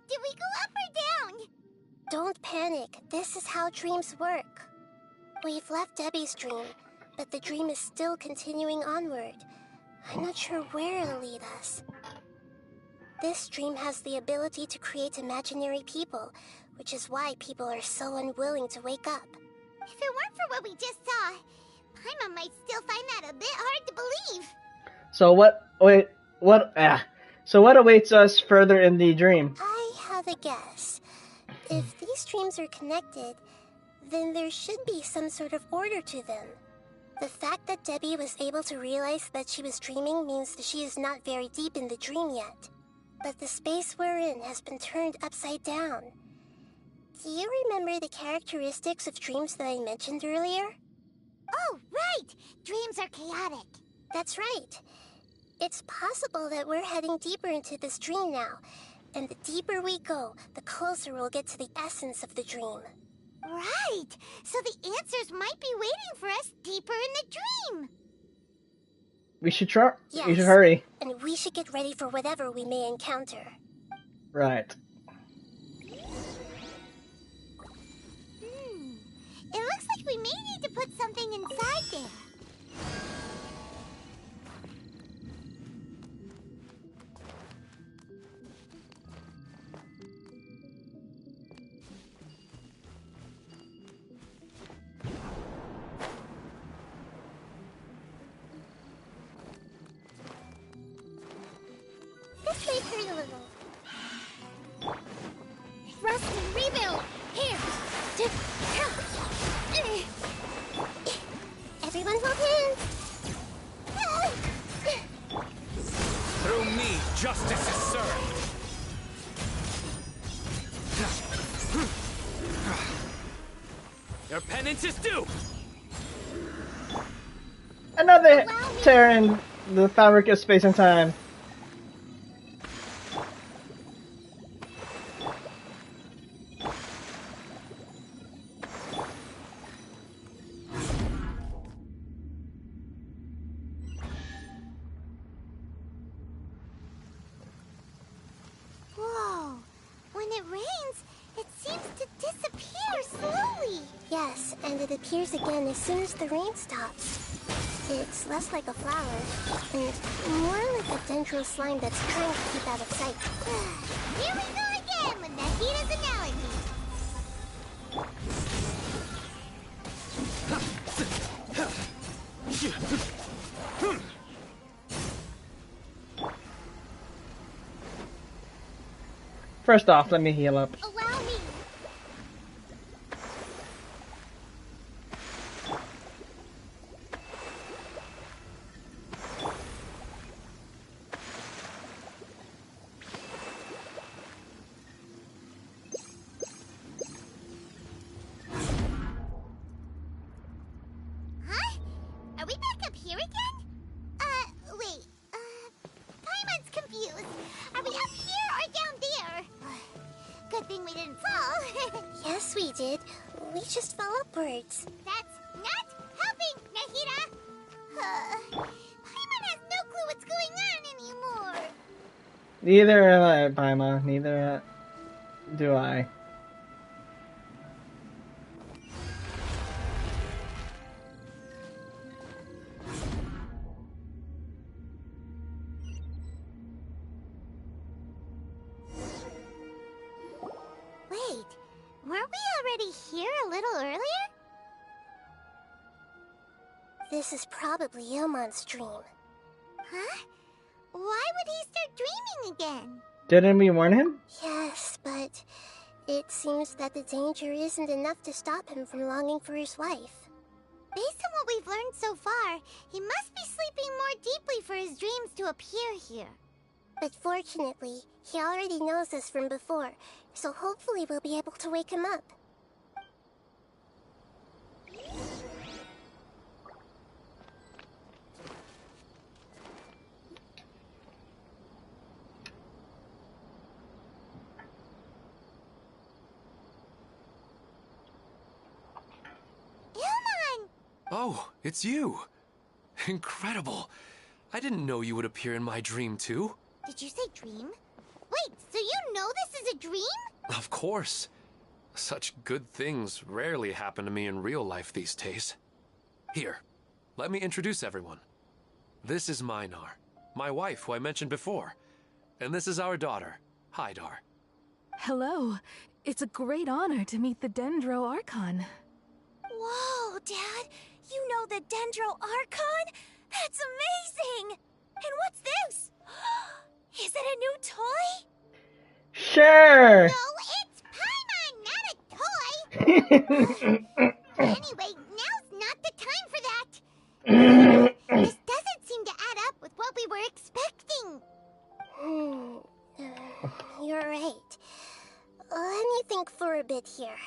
Did we go up or down? Don't panic. This is how dreams work. We've left Debbie's dream, but the dream is still continuing onward. I'm not sure where it'll lead us. This dream has the ability to create imaginary people, which is why people are so unwilling to wake up. If it weren't for what we just saw, Paimon might still find that a bit hard to believe. So what awaits us further in the dream? I have a guess. If these dreams are connected, then there should be some sort of order to them. The fact that Debbie was able to realize that she was dreaming means that she is not very deep in the dream yet. But the space we're in has been turned upside down. Do you remember the characteristics of dreams that I mentioned earlier? Oh, right! Dreams are chaotic. That's right. It's possible that we're heading deeper into this dream now, and the deeper we go, the closer we'll get to the essence of the dream. Right! So the answers might be waiting for us deeper in the dream. We should try. Yes, we should hurry. And we should get ready for whatever we may encounter. Right. It looks like we may need to put something inside there. This may hurt a little. Rust and rebuild! Here! Everyone hold hands! Through me, justice is served. Your penance is due. Another tear in the fabric of space and time. Whoa! When it rains, it seems to disappear slowly. Yes, and it appears again as soon as the rain stops. It's less like a flower, and more like a dendro slime that's trying to keep out of sight. Here we go again with Nahida's analogy. First off, let me heal up. Allow me. Huh? Are we back up here again? Wait. Paimon's confused. Are we up here or down there? Good thing we didn't fall. Yes, we did. We just fell upwards. That's not helping, Nahida. Paimon has no clue what's going on anymore. Neither am I, Paimon. Neither do I. Wait, weren't we already here a little earlier? This is probably Ilmon's dream. Huh? Why would he start dreaming again? Didn't we warn him? Yes, but it seems that the danger isn't enough to stop him from longing for his wife. Based on what we've learned so far, he must be sleeping more deeply for his dreams to appear here. But fortunately, he already knows us from before, so hopefully we'll be able to wake him up. Oh, it's you! Incredible! I didn't know you would appear in my dream, too. Did you say dream? Wait, so you know this is a dream? Of course. Such good things rarely happen to me in real life these days. Here, let me introduce everyone. This is Minar, my wife who I mentioned before. And this is our daughter, Hydar. Hello. It's a great honor to meet the Dendro Archon. Whoa, Dad! You know the Dendro Archon? That's amazing! And what's this? Is it a new toy? Sure! No, it's Paimon, not a toy! Anyway, now's not the time for that! This doesn't seem to add up with what we were expecting. You're right. Let me think for a bit here.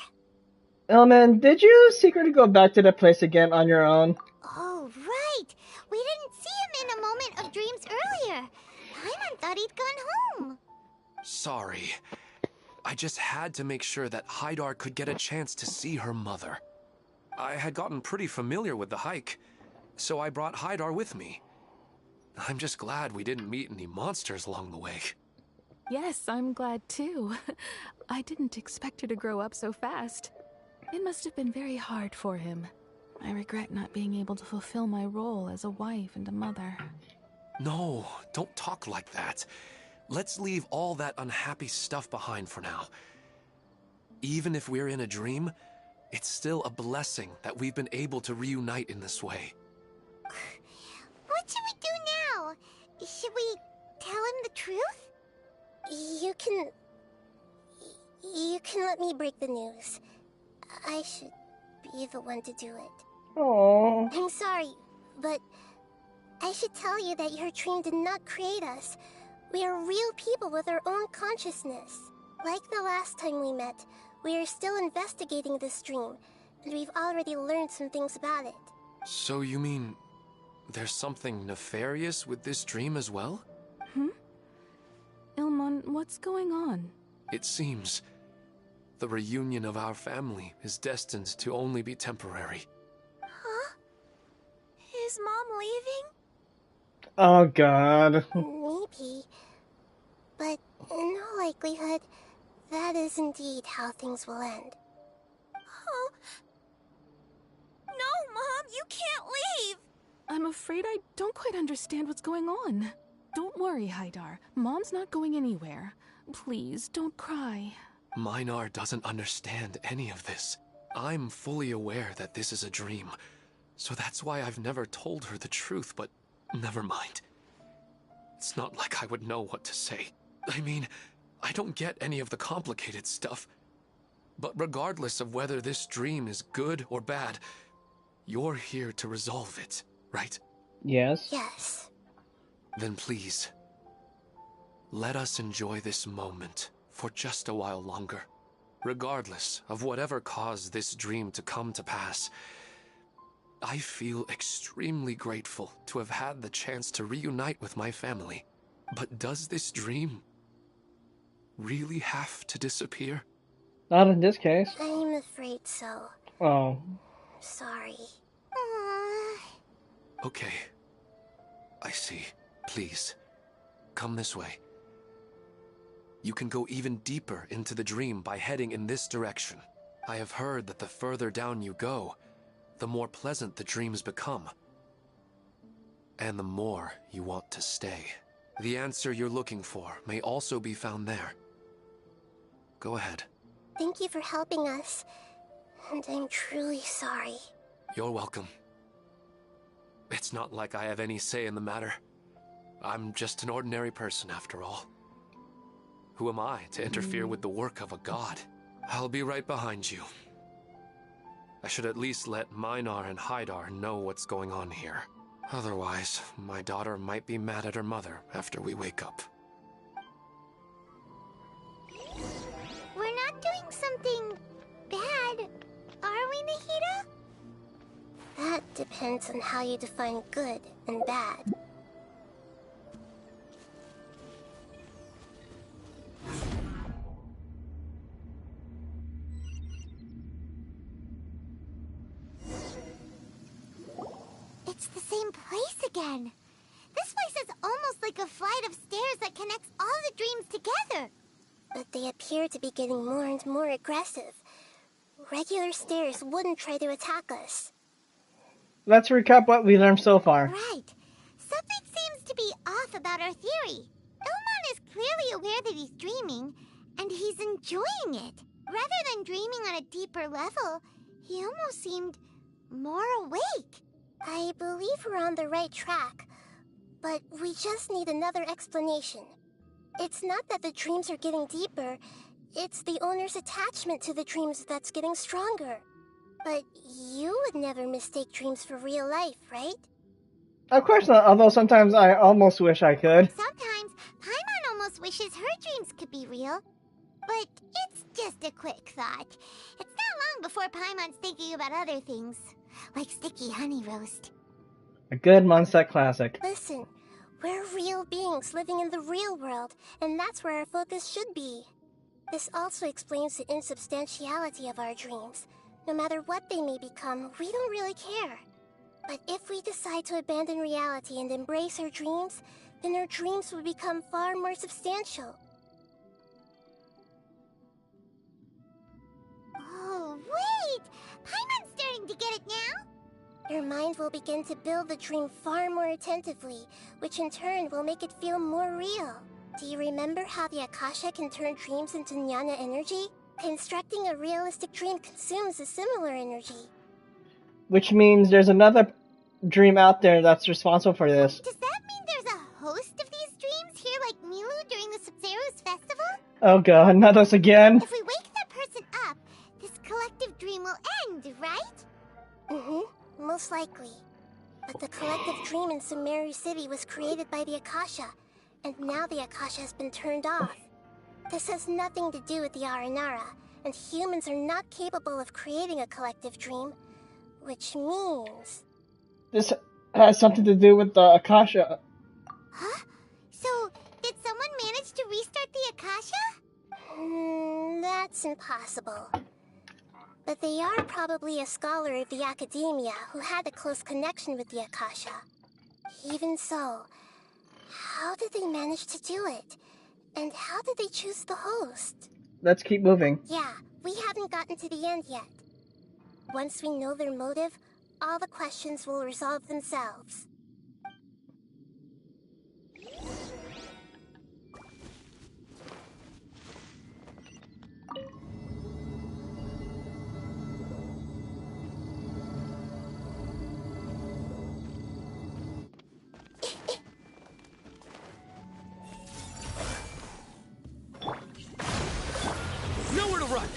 Elman, did you secretly go back to the place again on your own? Oh, right! We didn't see him in a moment of dreams earlier. Paimon thought he'd gone home. Sorry. I just had to make sure that Hydar could get a chance to see her mother. I had gotten pretty familiar with the hike, so I brought Hydar with me. I'm just glad we didn't meet any monsters along the way. Yes, I'm glad too. I didn't expect her to grow up so fast. It must have been very hard for him. I regret not being able to fulfill my role as a wife and a mother. No, don't talk like that. Let's leave all that unhappy stuff behind for now. Even if we're in a dream, it's still a blessing that we've been able to reunite in this way. What should we do now? Should we tell him the truth? You can let me break the news. I should be the one to do it. Aww. I'm sorry, but I should tell you that your dream did not create us. We are real people with our own consciousness. Like the last time we met, we are still investigating this dream, and we've already learned some things about it. So you mean there's something nefarious with this dream as well? Ilmon, what's going on? It seems the reunion of our family is destined to only be temporary. Huh? Is Mom leaving? Oh god. Maybe. But in all likelihood, that is indeed how things will end. Oh. No, Mom, you can't leave! I'm afraid I don't quite understand what's going on. Don't worry, Hydar. Mom's not going anywhere. Please, don't cry. Minar doesn't understand any of this. I'm fully aware that this is a dream, so that's why I've never told her the truth, but never mind. It's not like I would know what to say. I mean, I don't get any of the complicated stuff. But regardless of whether this dream is good or bad, you're here to resolve it, right? Yes. Yes. Then please, let us enjoy this moment for just a while longer. Regardless of whatever caused this dream to come to pass, I feel extremely grateful to have had the chance to reunite with my family. But does this dream really have to disappear? Not in this case. I'm afraid so. Oh. Sorry. Okay. I see. Please, come this way. You can go even deeper into the dream by heading in this direction. I have heard that the further down you go, the more pleasant the dreams become. And the more you want to stay. The answer you're looking for may also be found there. Go ahead. Thank you for helping us. And I'm truly sorry. You're welcome. It's not like I have any say in the matter. I'm just an ordinary person after all. Who am I to interfere with the work of a god? I'll be right behind you. I should at least let Minar and Haidar know what's going on here. Otherwise, my daughter might be mad at her mother after we wake up. We're not doing something bad, are we, Nahida? That depends on how you define good and bad. It's the same place again. This place is almost like a flight of stairs that connects all the dreams together. But they appear to be getting more and more aggressive. Regular stairs wouldn't try to attack us. Let's recap what we learned so far. Right. Something seems to be off about our theory. Ilman is clearly aware that he's dreaming, and he's enjoying it. Rather than dreaming on a deeper level, he almost seemed more awake. I believe we're on the right track, but we just need another explanation. It's not that the dreams are getting deeper, it's the owner's attachment to the dreams that's getting stronger. But you would never mistake dreams for real life, right? Of course not, although sometimes I almost wish I could. Sometimes, Paimon almost wishes her dreams could be real. But it's just a quick thought. It's not long before Paimon's thinking about other things, like sticky honey roast. A good Mondstadt classic. Listen, we're real beings living in the real world, and that's where our focus should be. This also explains the insubstantiality of our dreams. No matter what they may become, we don't really care. But if we decide to abandon reality and embrace our dreams, then our dreams will become far more substantial. Oh, wait! Paimon's starting to get it now? Your mind will begin to build the dream far more attentively, which in turn will make it feel more real. Do you remember how the Akasha can turn dreams into jnana energy? Constructing a realistic dream consumes a similar energy. Which means there's another dream out there that's responsible for this. Does that mean there's a host of these dreams here like Milu during the Sub-Zero's festival? Oh god, not us again. If we wake that person up, this collective dream will end, right? Most likely. But the collective dream in Sumeru City was created by the Akasha, and now the Akasha has been turned off. This has nothing to do with the Aranara, and humans are not capable of creating a collective dream, which means... This has something to do with the Akasha. Huh? So, did someone manage to restart the Akasha? That's impossible. But they are probably a scholar of the Academia who had a close connection with the Akasha. Even so, how did they manage to do it? And how did they choose the host? Let's keep moving. Yeah, we haven't gotten to the end yet. Once we know their motive, all the questions will resolve themselves. Nowhere to run!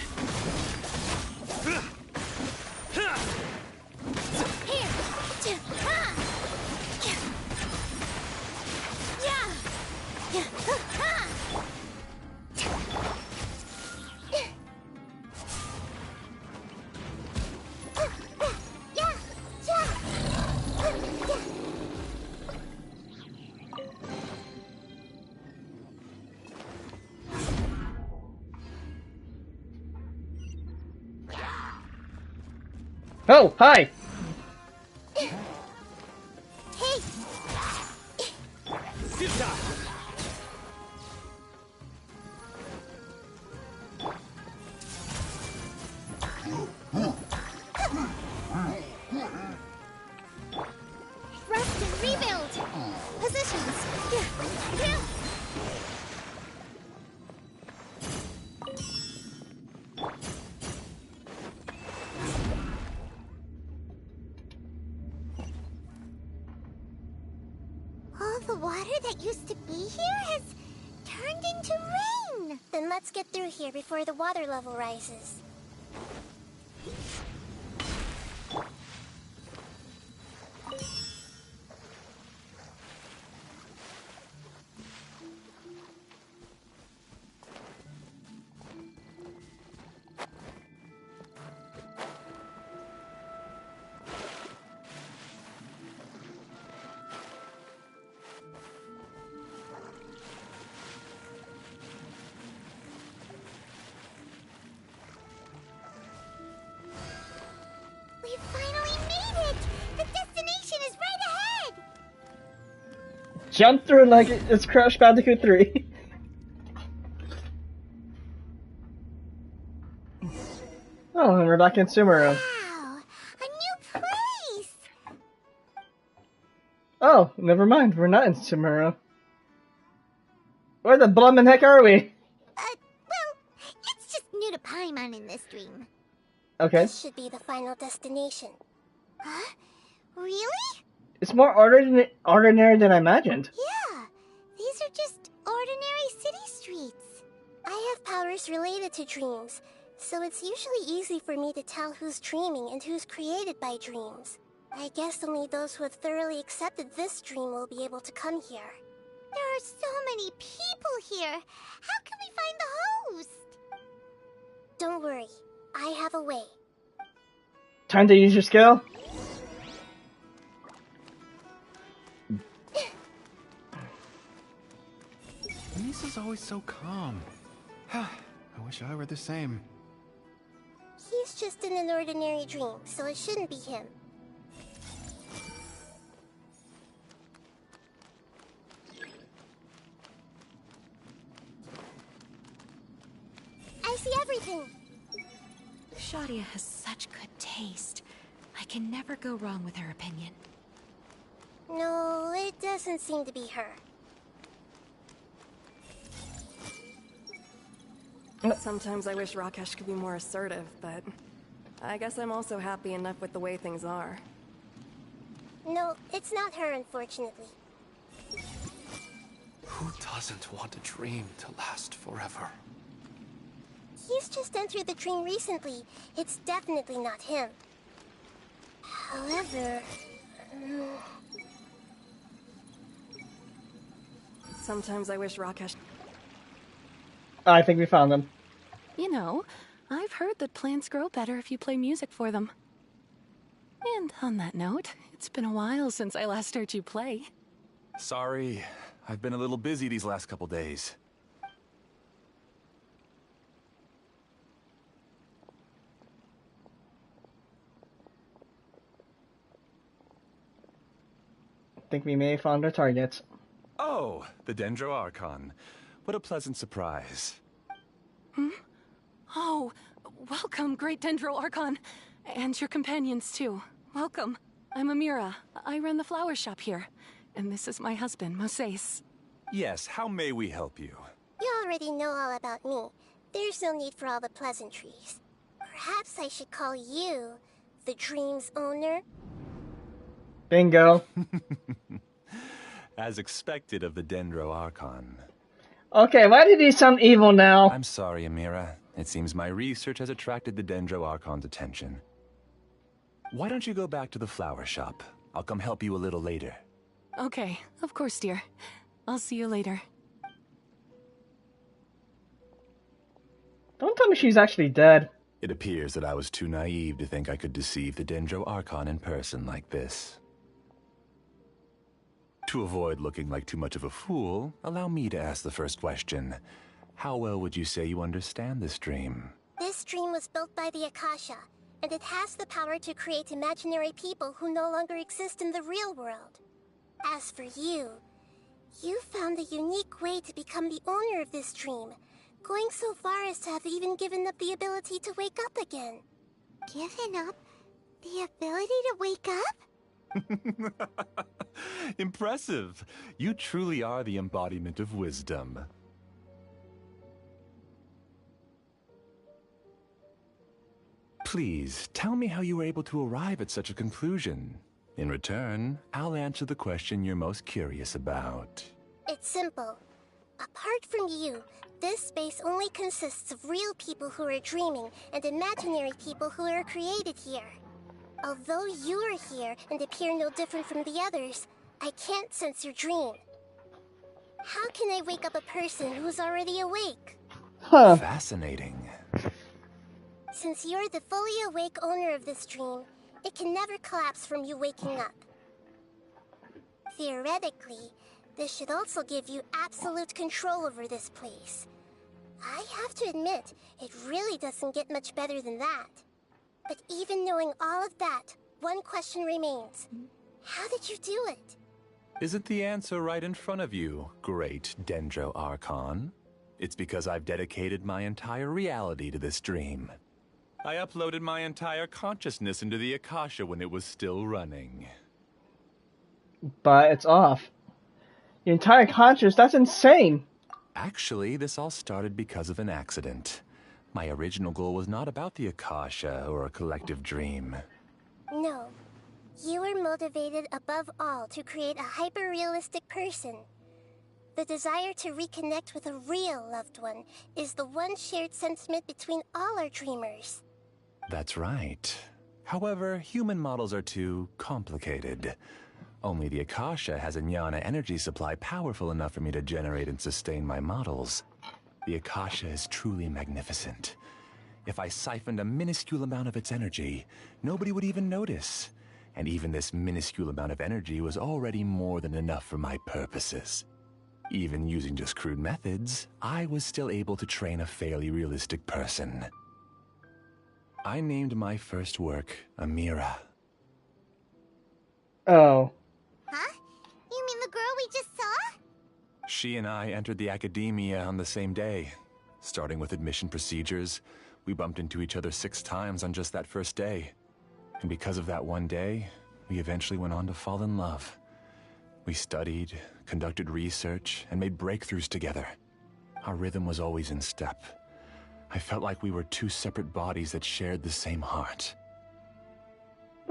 Oh, hi! Hey! Rest and rebuild! Positions! water that used to be here has turned into rain. Then let's get through here before the water level rises. We finally made it! The destination is right ahead! Jump through like it's Crash Bandicoot 3. Oh, and we're back in Sumeru. Wow, a new place! Oh, never mind. We're not in Sumeru. Where the blummin' heck are we? Well, it's just new to Paimon in this dream. Okay. This should be the final destination. Huh? Really? It's more ordinary than I imagined. Yeah, these are just ordinary city streets. I have powers related to dreams, so it's usually easy for me to tell who's dreaming and who's created by dreams. I guess only those who have thoroughly accepted this dream will be able to come here. There are so many people here. How can we find the host? Don't worry, I have a way. Time to use your skill. Lisa's always so calm. I wish I were the same. He's just in an ordinary dream, so it shouldn't be him. I see everything! Shadia has such good taste. I can never go wrong with her opinion. No, it doesn't seem to be her. Sometimes I wish Rakesh could be more assertive, but I guess I'm also happy enough with the way things are. No, it's not her, unfortunately. Who doesn't want a dream to last forever? He's just entered the dream recently. It's definitely not him. However... Sometimes I wish Rakesh... I think we found them. You know, I've heard that plants grow better if you play music for them. And on that note, it's been a while since I last heard you play. Sorry, I've been a little busy these last couple days. I think we may have found our targets. Oh, the Dendro Archon. What a pleasant surprise. Hmm? Oh, welcome, Great Dendro Archon. And your companions, too. Welcome. I'm Amira. I run the flower shop here. And this is my husband, Moses. Yes, how may we help you? You already know all about me. There's no need for all the pleasantries. Perhaps I should call you the dream's owner? Bingo. As expected of the Dendro Archon. Okay, why did he sound evil now? I'm sorry, Amira. It seems my research has attracted the Dendro Archon's attention. Why don't you go back to the flower shop? I'll come help you a little later. Okay, of course, dear. I'll see you later. Don't tell me she's actually dead. It appears that I was too naive to think I could deceive the Dendro Archon in person like this. To avoid looking like too much of a fool, allow me to ask the first question. How well would you say you understand this dream? This dream was built by the Akasha, and it has the power to create imaginary people who no longer exist in the real world. As for you, you found a unique way to become the owner of this dream, going so far as to have even given up the ability to wake up again. Given up the ability to wake up? Impressive. You truly are the embodiment of wisdom. Please, tell me how you were able to arrive at such a conclusion. In return, I'll answer the question you're most curious about. It's simple. Apart from you, this space only consists of real people who are dreaming and imaginary people who are created here. Although you are here and appear no different from the others, I can't sense your dream. How can I wake up a person who's already awake? Huh. Fascinating. Since you're the fully awake owner of this dream, it can never collapse from you waking up. Theoretically, this should also give you absolute control over this place. I have to admit, it really doesn't get much better than that. But even knowing all of that, one question remains. How did you do it? Isn't the answer right in front of you, great Dendro Archon? It's because I've dedicated my entire reality to this dream. I uploaded my entire consciousness into the Akasha when it was still running. But it's off. The entire conscious, that's insane! Actually, this all started because of an accident. My original goal was not about the Akasha or a collective dream. No. You were motivated above all to create a hyper-realistic person. The desire to reconnect with a real loved one is the one shared sentiment between all our dreamers. That's right. However, human models are too complicated. Only the Akasha has a jnana energy supply powerful enough for me to generate and sustain my models. The Akasha is truly magnificent. If I siphoned a minuscule amount of its energy, nobody would even notice. And even this minuscule amount of energy was already more than enough for my purposes. Even using just crude methods, I was still able to train a fairly realistic person. I named my first work Amira. Oh. Huh? You mean the girl we just saw? She and I entered the academia on the same day. Starting with admission procedures, we bumped into each other 6 times on just that first day. And because of that one day, we eventually went on to fall in love. We studied, conducted research, and made breakthroughs together. Our rhythm was always in step. I felt like we were 2 separate bodies that shared the same heart.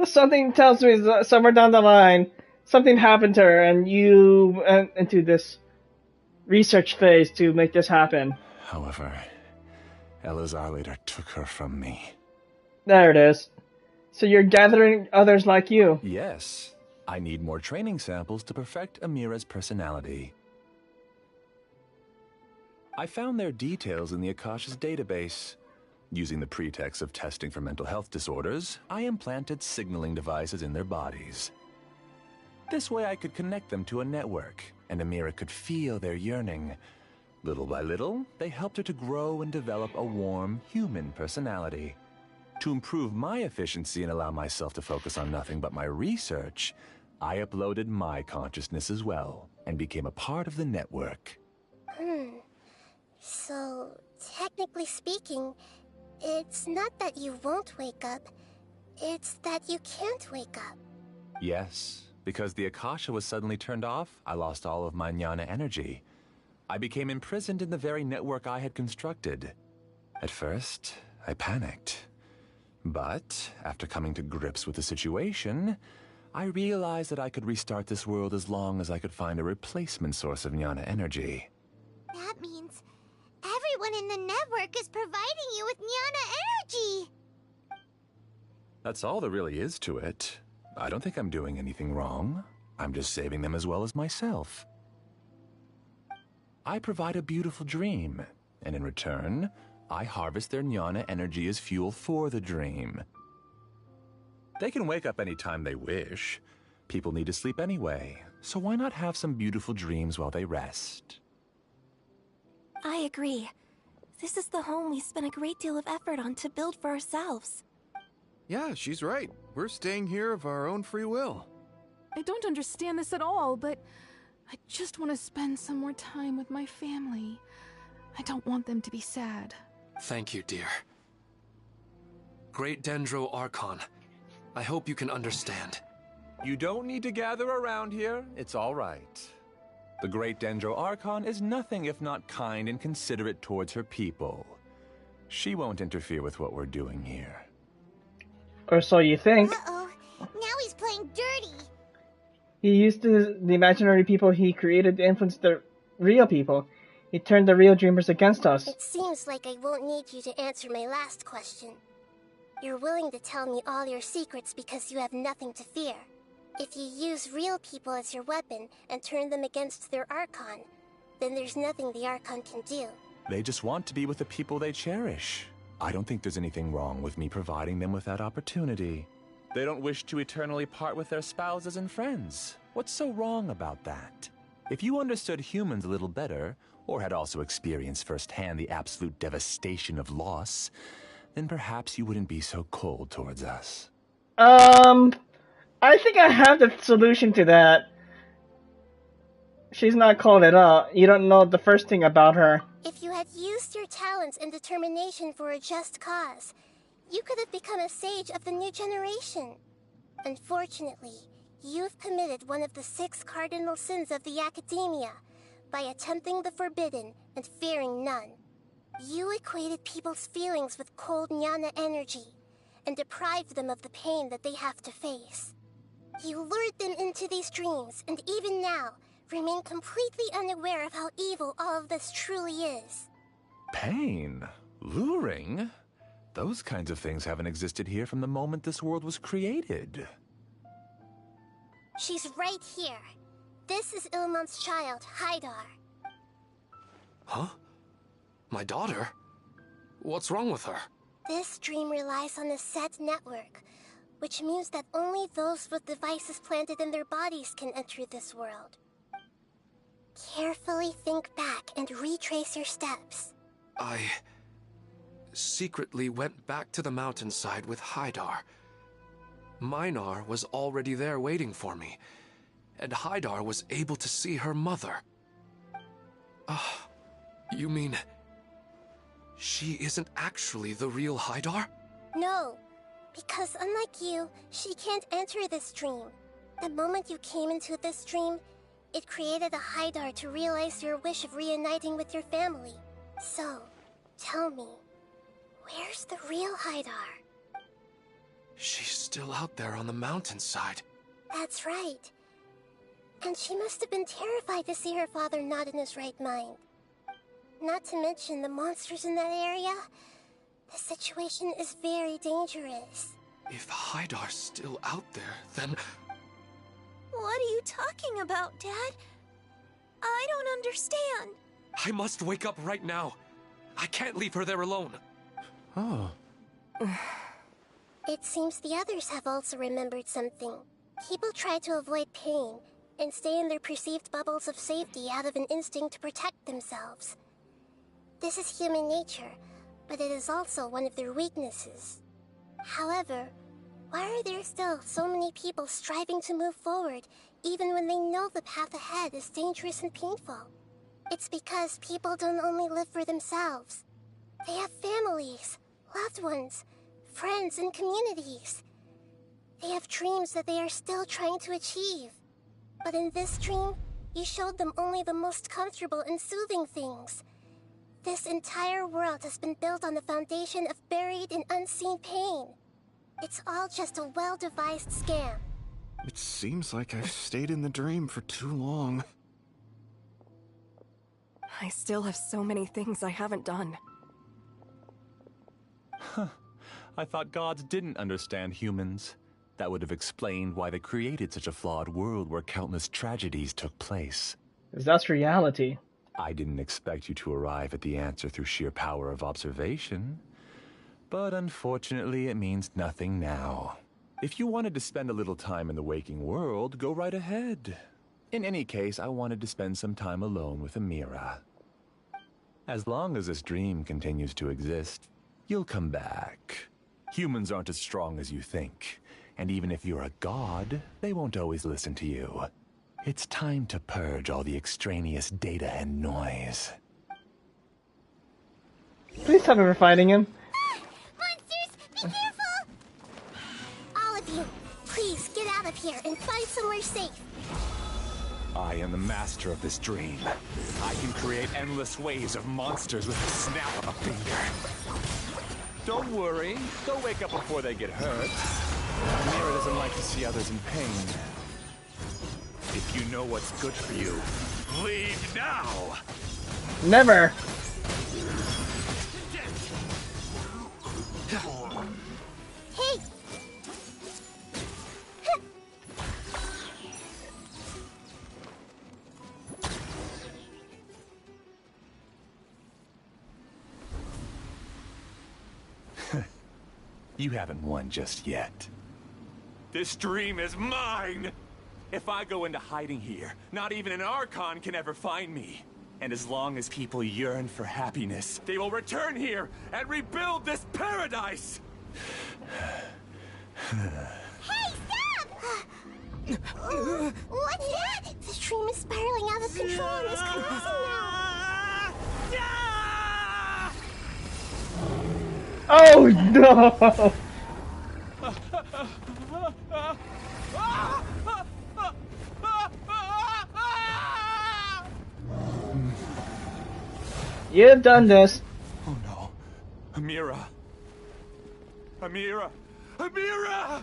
Something tells me that somewhere down the line, something happened to her, and you went into this research phase to make this happen. However, Elazar later took her from me. There it is. So you're gathering others like you. Yes. I need more training samples to perfect Amira's personality. I found their details in the Akasha's database. Using the pretext of testing for mental health disorders, I implanted signaling devices in their bodies. This way I could connect them to a network, and Amira could feel their yearning. Little by little, they helped her to grow and develop a warm, human personality. To improve my efficiency and allow myself to focus on nothing but my research, I uploaded my consciousness as well, and became a part of the network. So, technically speaking, it's not that you won't wake up, it's that you can't wake up. Yes, because the Akasha was suddenly turned off, I lost all of my jnana energy. I became imprisoned in the very network I had constructed. At first, I panicked. But, after coming to grips with the situation, I realized that I could restart this world as long as I could find a replacement source of jnana energy. That means everyone in the network is providing you with jnana energy! That's all there really is to it. I don't think I'm doing anything wrong. I'm just saving them as well as myself. I provide a beautiful dream, and in return, I harvest their jnana energy as fuel for the dream. They can wake up anytime they wish. People need to sleep anyway, so why not have some beautiful dreams while they rest? I agree. This is the home we spent a great deal of effort on to build for ourselves. Yeah, she's right. We're staying here of our own free will. I don't understand this at all, but I just want to spend some more time with my family. I don't want them to be sad. Thank you, dear. Great Dendro Archon, I hope you can understand. You don't need to gather around here. It's all right. The great Dendro Archon is nothing if not kind and considerate towards her people. She won't interfere with what we're doing here. Or so you think. Uh-oh. Now he's playing dirty. He used the imaginary people he created to influence their real people. He turned the real dreamers against us. It seems like I won't need you to answer my last question. You're willing to tell me all your secrets because you have nothing to fear. If you use real people as your weapon and turn them against their Archon, then there's nothing the Archon can do. They just want to be with the people they cherish. I don't think there's anything wrong with me providing them with that opportunity. They don't wish to eternally part with their spouses and friends. What's so wrong about that? If you understood humans a little better, or had also experienced firsthand the absolute devastation of loss, then perhaps you wouldn't be so cold towards us. I think I have the solution to that. She's not called it up. You don't know the first thing about her. If you had used your talents and determination for a just cause, you could have become a sage of the new generation. Unfortunately, you've committed one of the 6 cardinal sins of the Academia by attempting the forbidden and fearing none. You equated people's feelings with cold jnana energy and deprived them of the pain that they have to face. You lured them into these dreams, and even now, remain completely unaware of how evil all of this truly is. Pain? Luring? Those kinds of things haven't existed here from the moment this world was created. She's right here. This is Ilmon's child, Haidar. Huh? My daughter? What's wrong with her? This dream relies on a set network, which means that only those with devices planted in their bodies can enter this world. Carefully think back and retrace your steps. I secretly went back to the mountainside with Haidar. Minar was already there waiting for me, and Haidar was able to see her mother. You mean she isn't actually the real Haidar? No, because unlike you, she can't enter this dream. The moment you came into this dream, it created a Haidar to realize your wish of reuniting with your family. So, tell me, where's the real Haidar? She's still out there on the mountainside. That's right. And she must have been terrified to see her father not in his right mind. Not to mention the monsters in that area. The situation is very dangerous. If Haidar's still out there, then... What are you talking about, Dad? I don't understand. I must wake up right now. I can't leave her there alone. Oh. It seems the others have also remembered something. People try to avoid pain and stay in their perceived bubbles of safety out of an instinct to protect themselves. This is human nature, but it is also one of their weaknesses. However, why are there still so many people striving to move forward, even when they know the path ahead is dangerous and painful? It's because people don't only live for themselves. They have families, loved ones, friends, and communities. They have dreams that they are still trying to achieve. But in this dream, you showed them only the most comfortable and soothing things. This entire world has been built on the foundation of buried and unseen pain. It's all just a well-devised scam. It seems like I've stayed in the dream for too long. I still have so many things I haven't done. Huh. I thought gods didn't understand humans. That would have explained why they created such a flawed world where countless tragedies took place. 'Cause that's reality. I didn't expect you to arrive at the answer through sheer power of observation. But unfortunately, it means nothing now. If you wanted to spend a little time in the waking world, go right ahead. In any case, I wanted to spend some time alone with Amira. As long as this dream continues to exist, you'll come back. Humans aren't as strong as you think. And even if you're a god, they won't always listen to you. It's time to purge all the extraneous data and noise. Please tell me we're fighting him. Monsters, be careful! All of you, please get out of here and find somewhere safe. I am the master of this dream. I can create endless waves of monsters with the snap of a finger. Don't worry, they'll wake up before they get hurt. Mira doesn't like to see others in pain. If you know what's good for you, Leave now! Never. Hey! You haven't won just yet. This dream is mine! If I go into hiding here, not even an Archon can ever find me. And as long as people yearn for happiness, they will return here and rebuild this paradise! Hey, stop! What's that? The stream is spiraling out of control and is collapsing now. Oh no! You've done this. Oh no. Amira. Amira. Amira!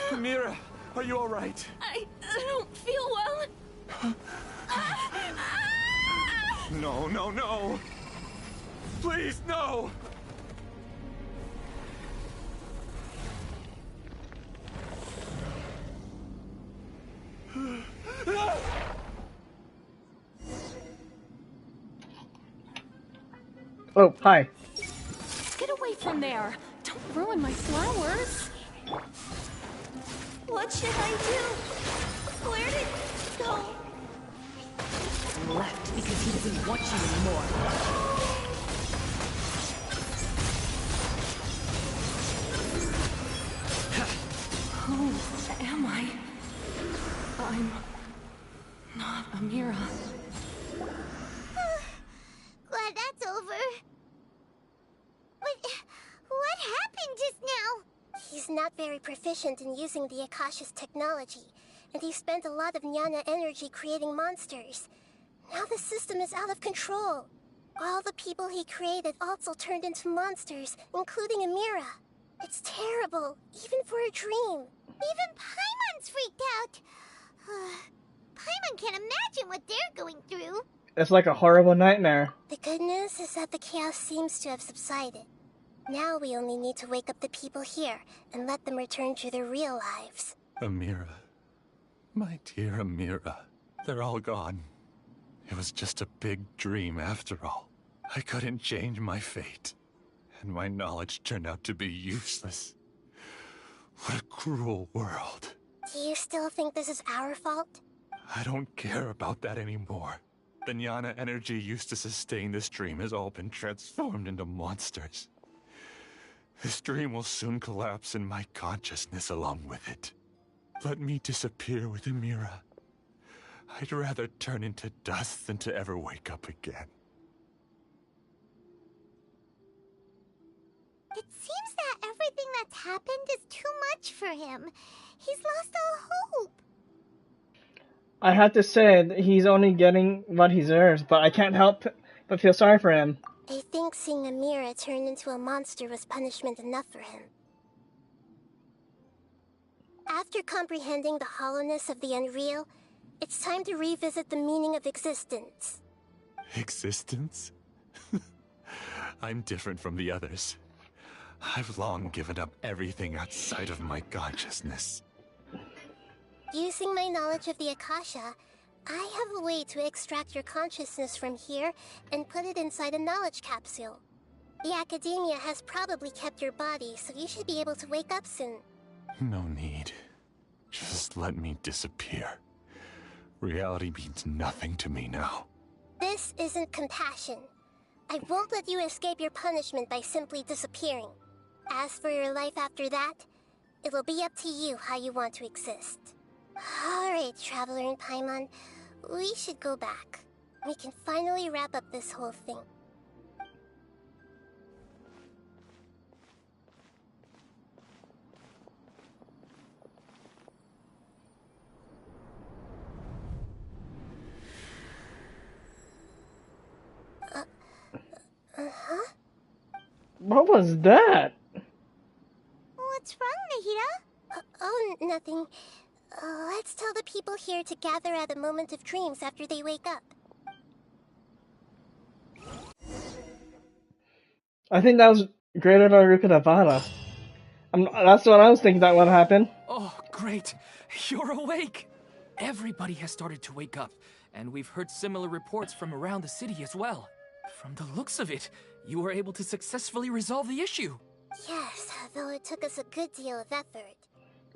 Amira, are you alright? I don't feel well. No, no, no! Please, no! Oh, hi. Get away from there! Don't ruin my flowers! What should I do? Where did he go? Left because he doesn't want you anymore. Who am I? I'm not Amira. Glad that's over. But what happened just now? He's not very proficient in using the Akasha's technology, and he spent a lot of Jnana energy creating monsters. Now the system is out of control. All the people he created also turned into monsters, including Amira. It's terrible, even for a dream. Even Paimon's freaked out. Paimon can't imagine what they're going through. It's like a horrible nightmare. The good news is that the chaos seems to have subsided. Now we only need to wake up the people here and let them return to their real lives. Amira. My dear Amira. They're all gone. It was just a big dream after all. I couldn't change my fate. And my knowledge turned out to be useless. What a cruel world. Do you still think this is our fault? I don't care about that anymore. The Jnana energy used to sustain this dream has all been transformed into monsters. This dream will soon collapse and my consciousness along with it. Let me disappear with Amira. I'd rather turn into dust than to ever wake up again. It seems that everything that's happened is too much for him. He's lost all hope. I have to say that he's only getting what he deserves, but I can't help but feel sorry for him. I think seeing Amira turn into a monster was punishment enough for him. After comprehending the hollowness of the unreal, it's time to revisit the meaning of existence. Existence? I'm different from the others. I've long given up everything outside of my consciousness. Using my knowledge of the Akasha, I have a way to extract your consciousness from here and put it inside a knowledge capsule. The Academia has probably kept your body, so you should be able to wake up soon. No need. Just let me disappear. Reality means nothing to me now. This isn't compassion. I won't let you escape your punishment by simply disappearing. As for your life after that, it'll be up to you how you want to exist. Alright, Traveler and Paimon, we should go back. We can finally wrap up this whole thing. What was that? What's wrong, Oh, nothing. Let's tell the people here to gather at a moment of dreams after they wake up. I think that was greater than Rukadavana. That's what I was thinking that would happen. Oh, great. You're awake. Everybody has started to wake up, and we've heard similar reports from around the city as well. From the looks of it, you were able to successfully resolve the issue. Yes, though it took us a good deal of effort.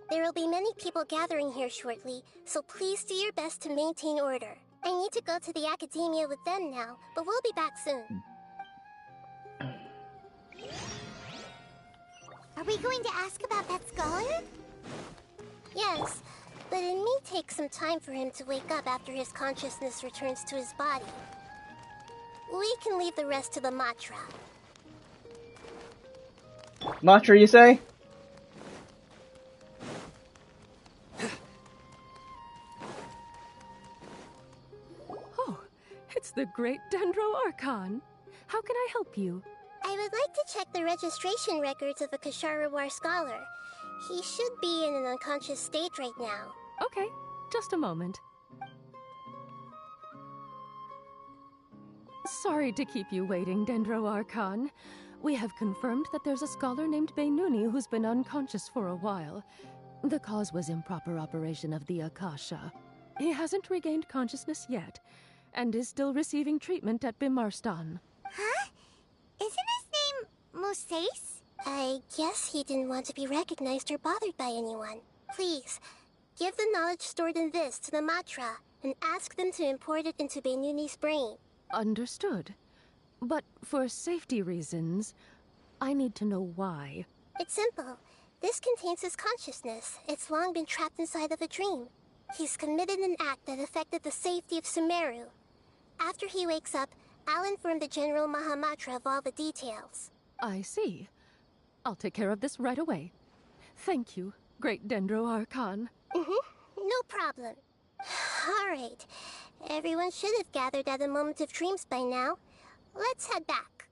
There will be many people gathering here shortly, so please do your best to maintain order. I need to go to the academia with them now, but we'll be back soon. Are we going to ask about that scholar? Yes, but it may take some time for him to wake up after his consciousness returns to his body. We can leave the rest to the Matra. Matra, you say? Oh, it's the great Dendro Archon. How can I help you? I would like to check the registration records of a Kasharawar scholar. He should be in an unconscious state right now. Okay, just a moment. Sorry to keep you waiting, Dendro Archon. We have confirmed that there's a scholar named Beinuni who's been unconscious for a while. The cause was improper operation of the Akasha. He hasn't regained consciousness yet, and is still receiving treatment at Bimarstan. Huh? Isn't his name Moses? I guess he didn't want to be recognized or bothered by anyone. Please, give the knowledge stored in this to the Matra, and ask them to import it into Beinuni's brain. Understood. But for safety reasons, I need to know why. It's simple. This contains his consciousness. It's long been trapped inside of a dream. He's committed an act that affected the safety of Sumeru. After he wakes up, I'll inform the General Mahamatra of all the details. I see. I'll take care of this right away. Thank you, great Dendro Archon. No problem. Alright. Everyone should have gathered at a moment of dreams by now. Let's head back.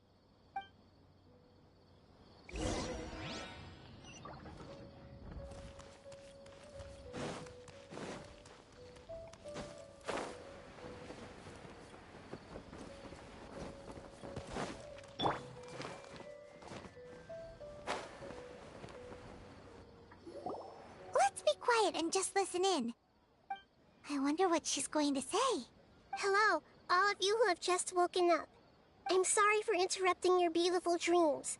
Let's be quiet and just listen in. I wonder what she's going to say. Hello, all of you who have just woken up. I'm sorry for interrupting your beautiful dreams.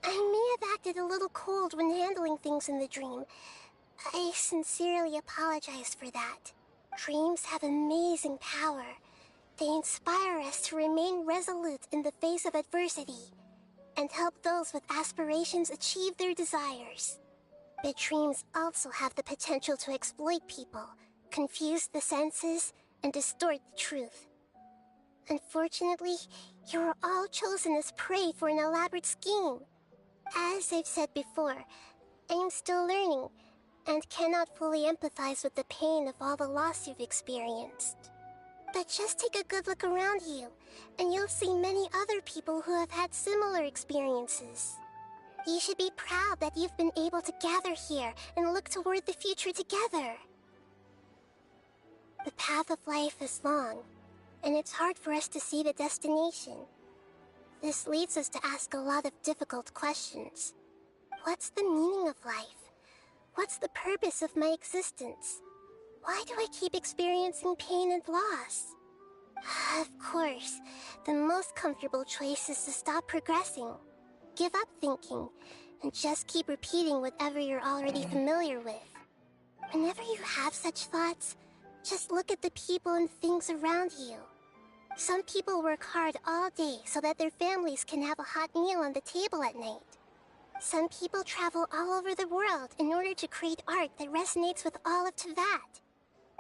I may have acted a little cold when handling things in the dream. I sincerely apologize for that. Dreams have amazing power. They inspire us to remain resolute in the face of adversity, and help those with aspirations achieve their desires. But dreams also have the potential to exploit people, confuse the senses, and distort the truth. Unfortunately, you were all chosen as prey for an elaborate scheme. As I've said before, I am still learning, and cannot fully empathize with the pain of all the loss you've experienced. But just take a good look around you, and you'll see many other people who have had similar experiences. You should be proud that you've been able to gather here and look toward the future together. The path of life is long, and it's hard for us to see the destination. This leads us to ask a lot of difficult questions. What's the meaning of life? What's the purpose of my existence? Why do I keep experiencing pain and loss? Of course, the most comfortable choice is to stop progressing. Give up thinking, and just keep repeating whatever you're already familiar with. Whenever you have such thoughts, just look at the people and things around you. Some people work hard all day so that their families can have a hot meal on the table at night. Some people travel all over the world in order to create art that resonates with all of Teyvat.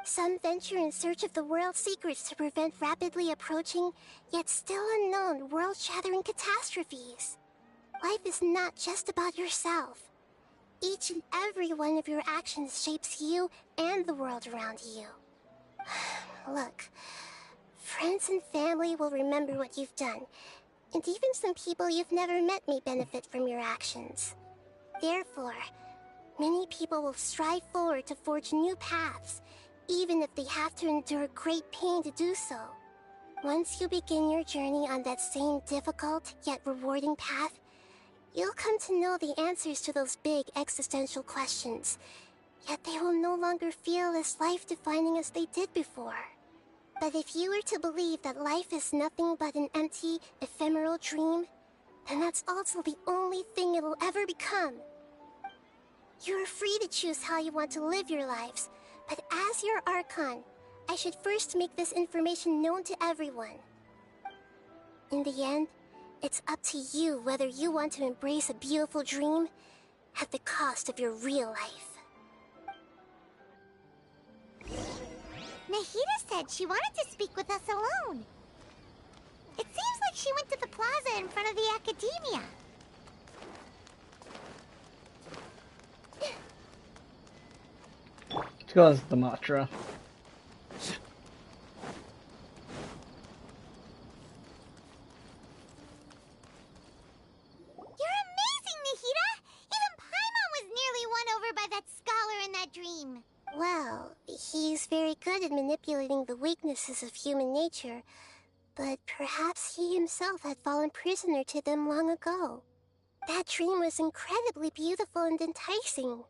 Some venture in search of the world's secrets to prevent rapidly approaching, yet still unknown, world-shattering catastrophes. Life is not just about yourself. Each and every one of your actions shapes you and the world around you. Look, friends and family will remember what you've done, and even some people you've never met may benefit from your actions. Therefore, Many people will strive forward to forge new paths, even if they have to endure great pain to do so. Once you begin your journey on that same difficult yet rewarding path, you'll come to know the answers to those big existential questions, yet they will no longer feel as life-defining as they did before. But if you were to believe that life is nothing but an empty, ephemeral dream, then that's also the only thing it'll ever become. You're free to choose how you want to live your lives, but as your Archon, I should first make this information known to everyone. In the end, it's up to you whether you want to embrace a beautiful dream at the cost of your real life. Nahida said she wanted to speak with us alone. It seems like she went to the plaza in front of the academia. Let's go as the mantra. You're amazing, Nahida! Even Paimon was nearly won over by that scholar in that dream. Well, he's very good at manipulating the weaknesses of human nature, but perhaps he himself had fallen prisoner to them long ago. That dream was incredibly beautiful and enticing.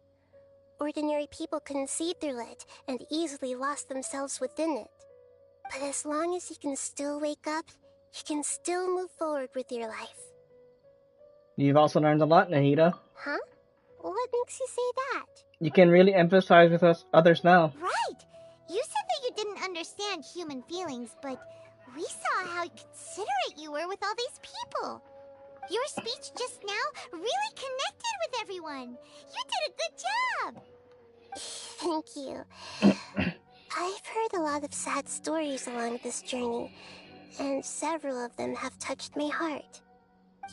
Ordinary people couldn't see through it and easily lost themselves within it. But as long as you can still wake up, you can still move forward with your life. You've also learned a lot, Nahida. Huh? What makes you say that? You can really empathize with others now. Right! You said that you didn't understand human feelings, but we saw how considerate you were with all these people. Your speech just now really connected with everyone. You did a good job. Thank you. I've heard a lot of sad stories along this journey, and several of them have touched my heart.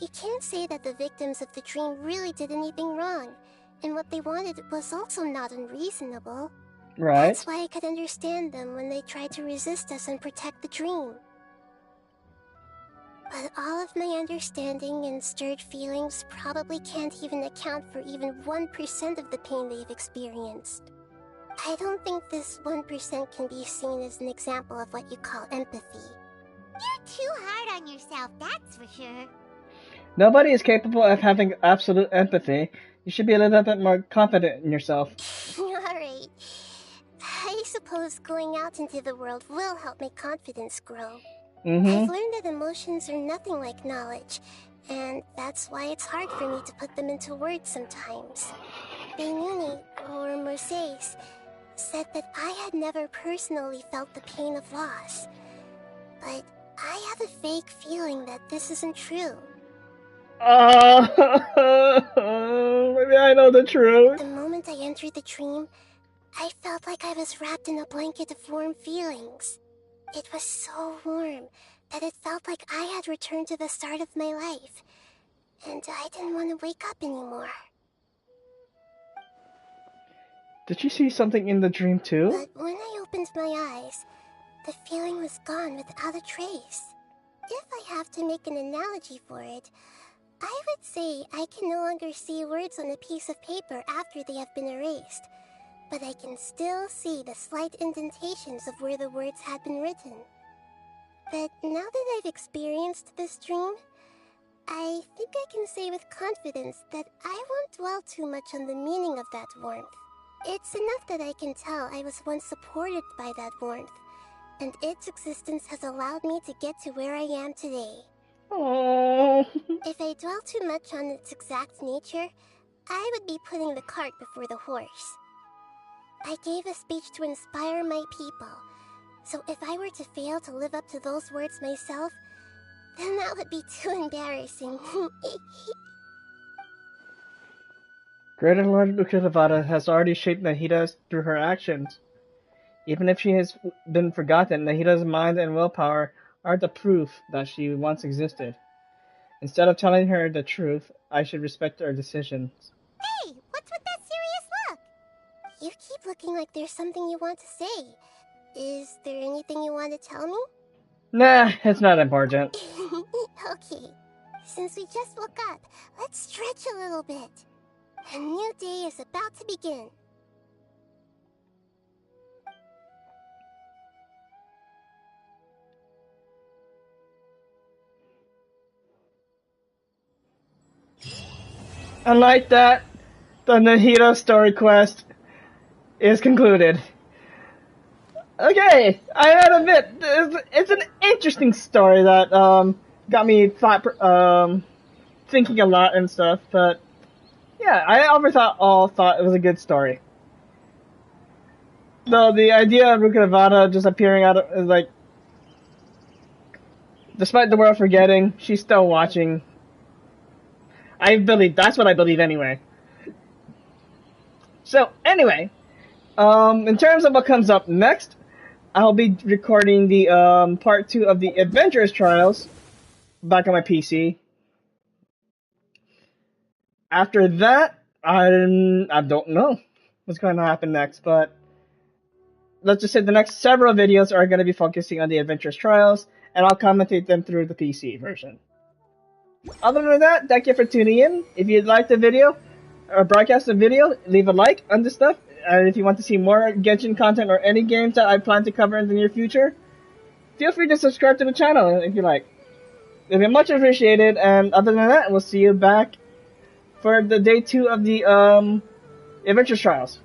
You can't say that the victims of the dream really did anything wrong, and what they wanted was also not unreasonable. Right. That's why I could understand them when they tried to resist us and protect the dream. But all of my understanding and stirred feelings probably can't even account for even 1% of the pain they've experienced. I don't think this 1% can be seen as an example of what you call empathy. You're too hard on yourself, that's for sure. Nobody is capable of having absolute empathy. You should be a little bit more confident in yourself. Alright. I suppose going out into the world will help my confidence grow. I've learned that emotions are nothing like knowledge, and that's why it's hard for me to put them into words sometimes. Benuni, or Mercedes, said that I had never personally felt the pain of loss. But I have a vague feeling that this isn't true. Maybe I know the truth. The moment I entered the dream, I felt like I was wrapped in a blanket of warm feelings. It was so warm that it felt like I had returned to the start of my life, and I didn't want to wake up anymore. Did you see something in the dream too? But when I opened my eyes, the feeling was gone without a trace. If I have to make an analogy for it, I would say I can no longer see words on a piece of paper after they have been erased, but I can still see the slight indentations of where the words had been written. But now that I've experienced this dream, I think I can say with confidence that I won't dwell too much on the meaning of that warmth. It's enough that I can tell I was once supported by that warmth, and its existence has allowed me to get to where I am today. Oh. If I dwell too much on its exact nature, I would be putting the cart before the horse. I gave a speech to inspire my people, so if I were to fail to live up to those words myself, then that would be too embarrassing. Greater Lord Ukitavada has already shaped Nahida through her actions. Even if she has been forgotten, Nahida's mind and willpower are the proof that she once existed. Instead of telling her the truth, I should respect her decisions. Hey, what's with that serious look? You keep looking like there's something you want to say. Is there anything you want to tell me? Nah, it's not important. Okay, since we just woke up, let's stretch a little bit. A new day is about to begin. Unlike that, the Nahida story quest is concluded. Okay, I had a bit. It's an interesting story that got me thinking a lot and stuff. But yeah, I overall thought it was a good story. Though the idea of Ruka Nevada just appearing out of is like, despite the world forgetting, she's still watching. That's what I believe anyway. So anyway, in terms of what comes up next, I'll be recording the part 2 of the Adventurous Trials back on my PC. After that, I don't know what's going to happen next, but let's just say the next several videos are going to be focusing on the Adventurous Trials, and I'll commentate them through the PC version. Other than that, thank you for tuning in. If you'd like the video, or broadcast the video, leave a like on this stuff. And if you want to see more Genshin content or any games that I plan to cover in the near future, feel free to subscribe to the channel if you like. It'd be much appreciated, and other than that, we'll see you back for the day 2 of the Adventure Trials.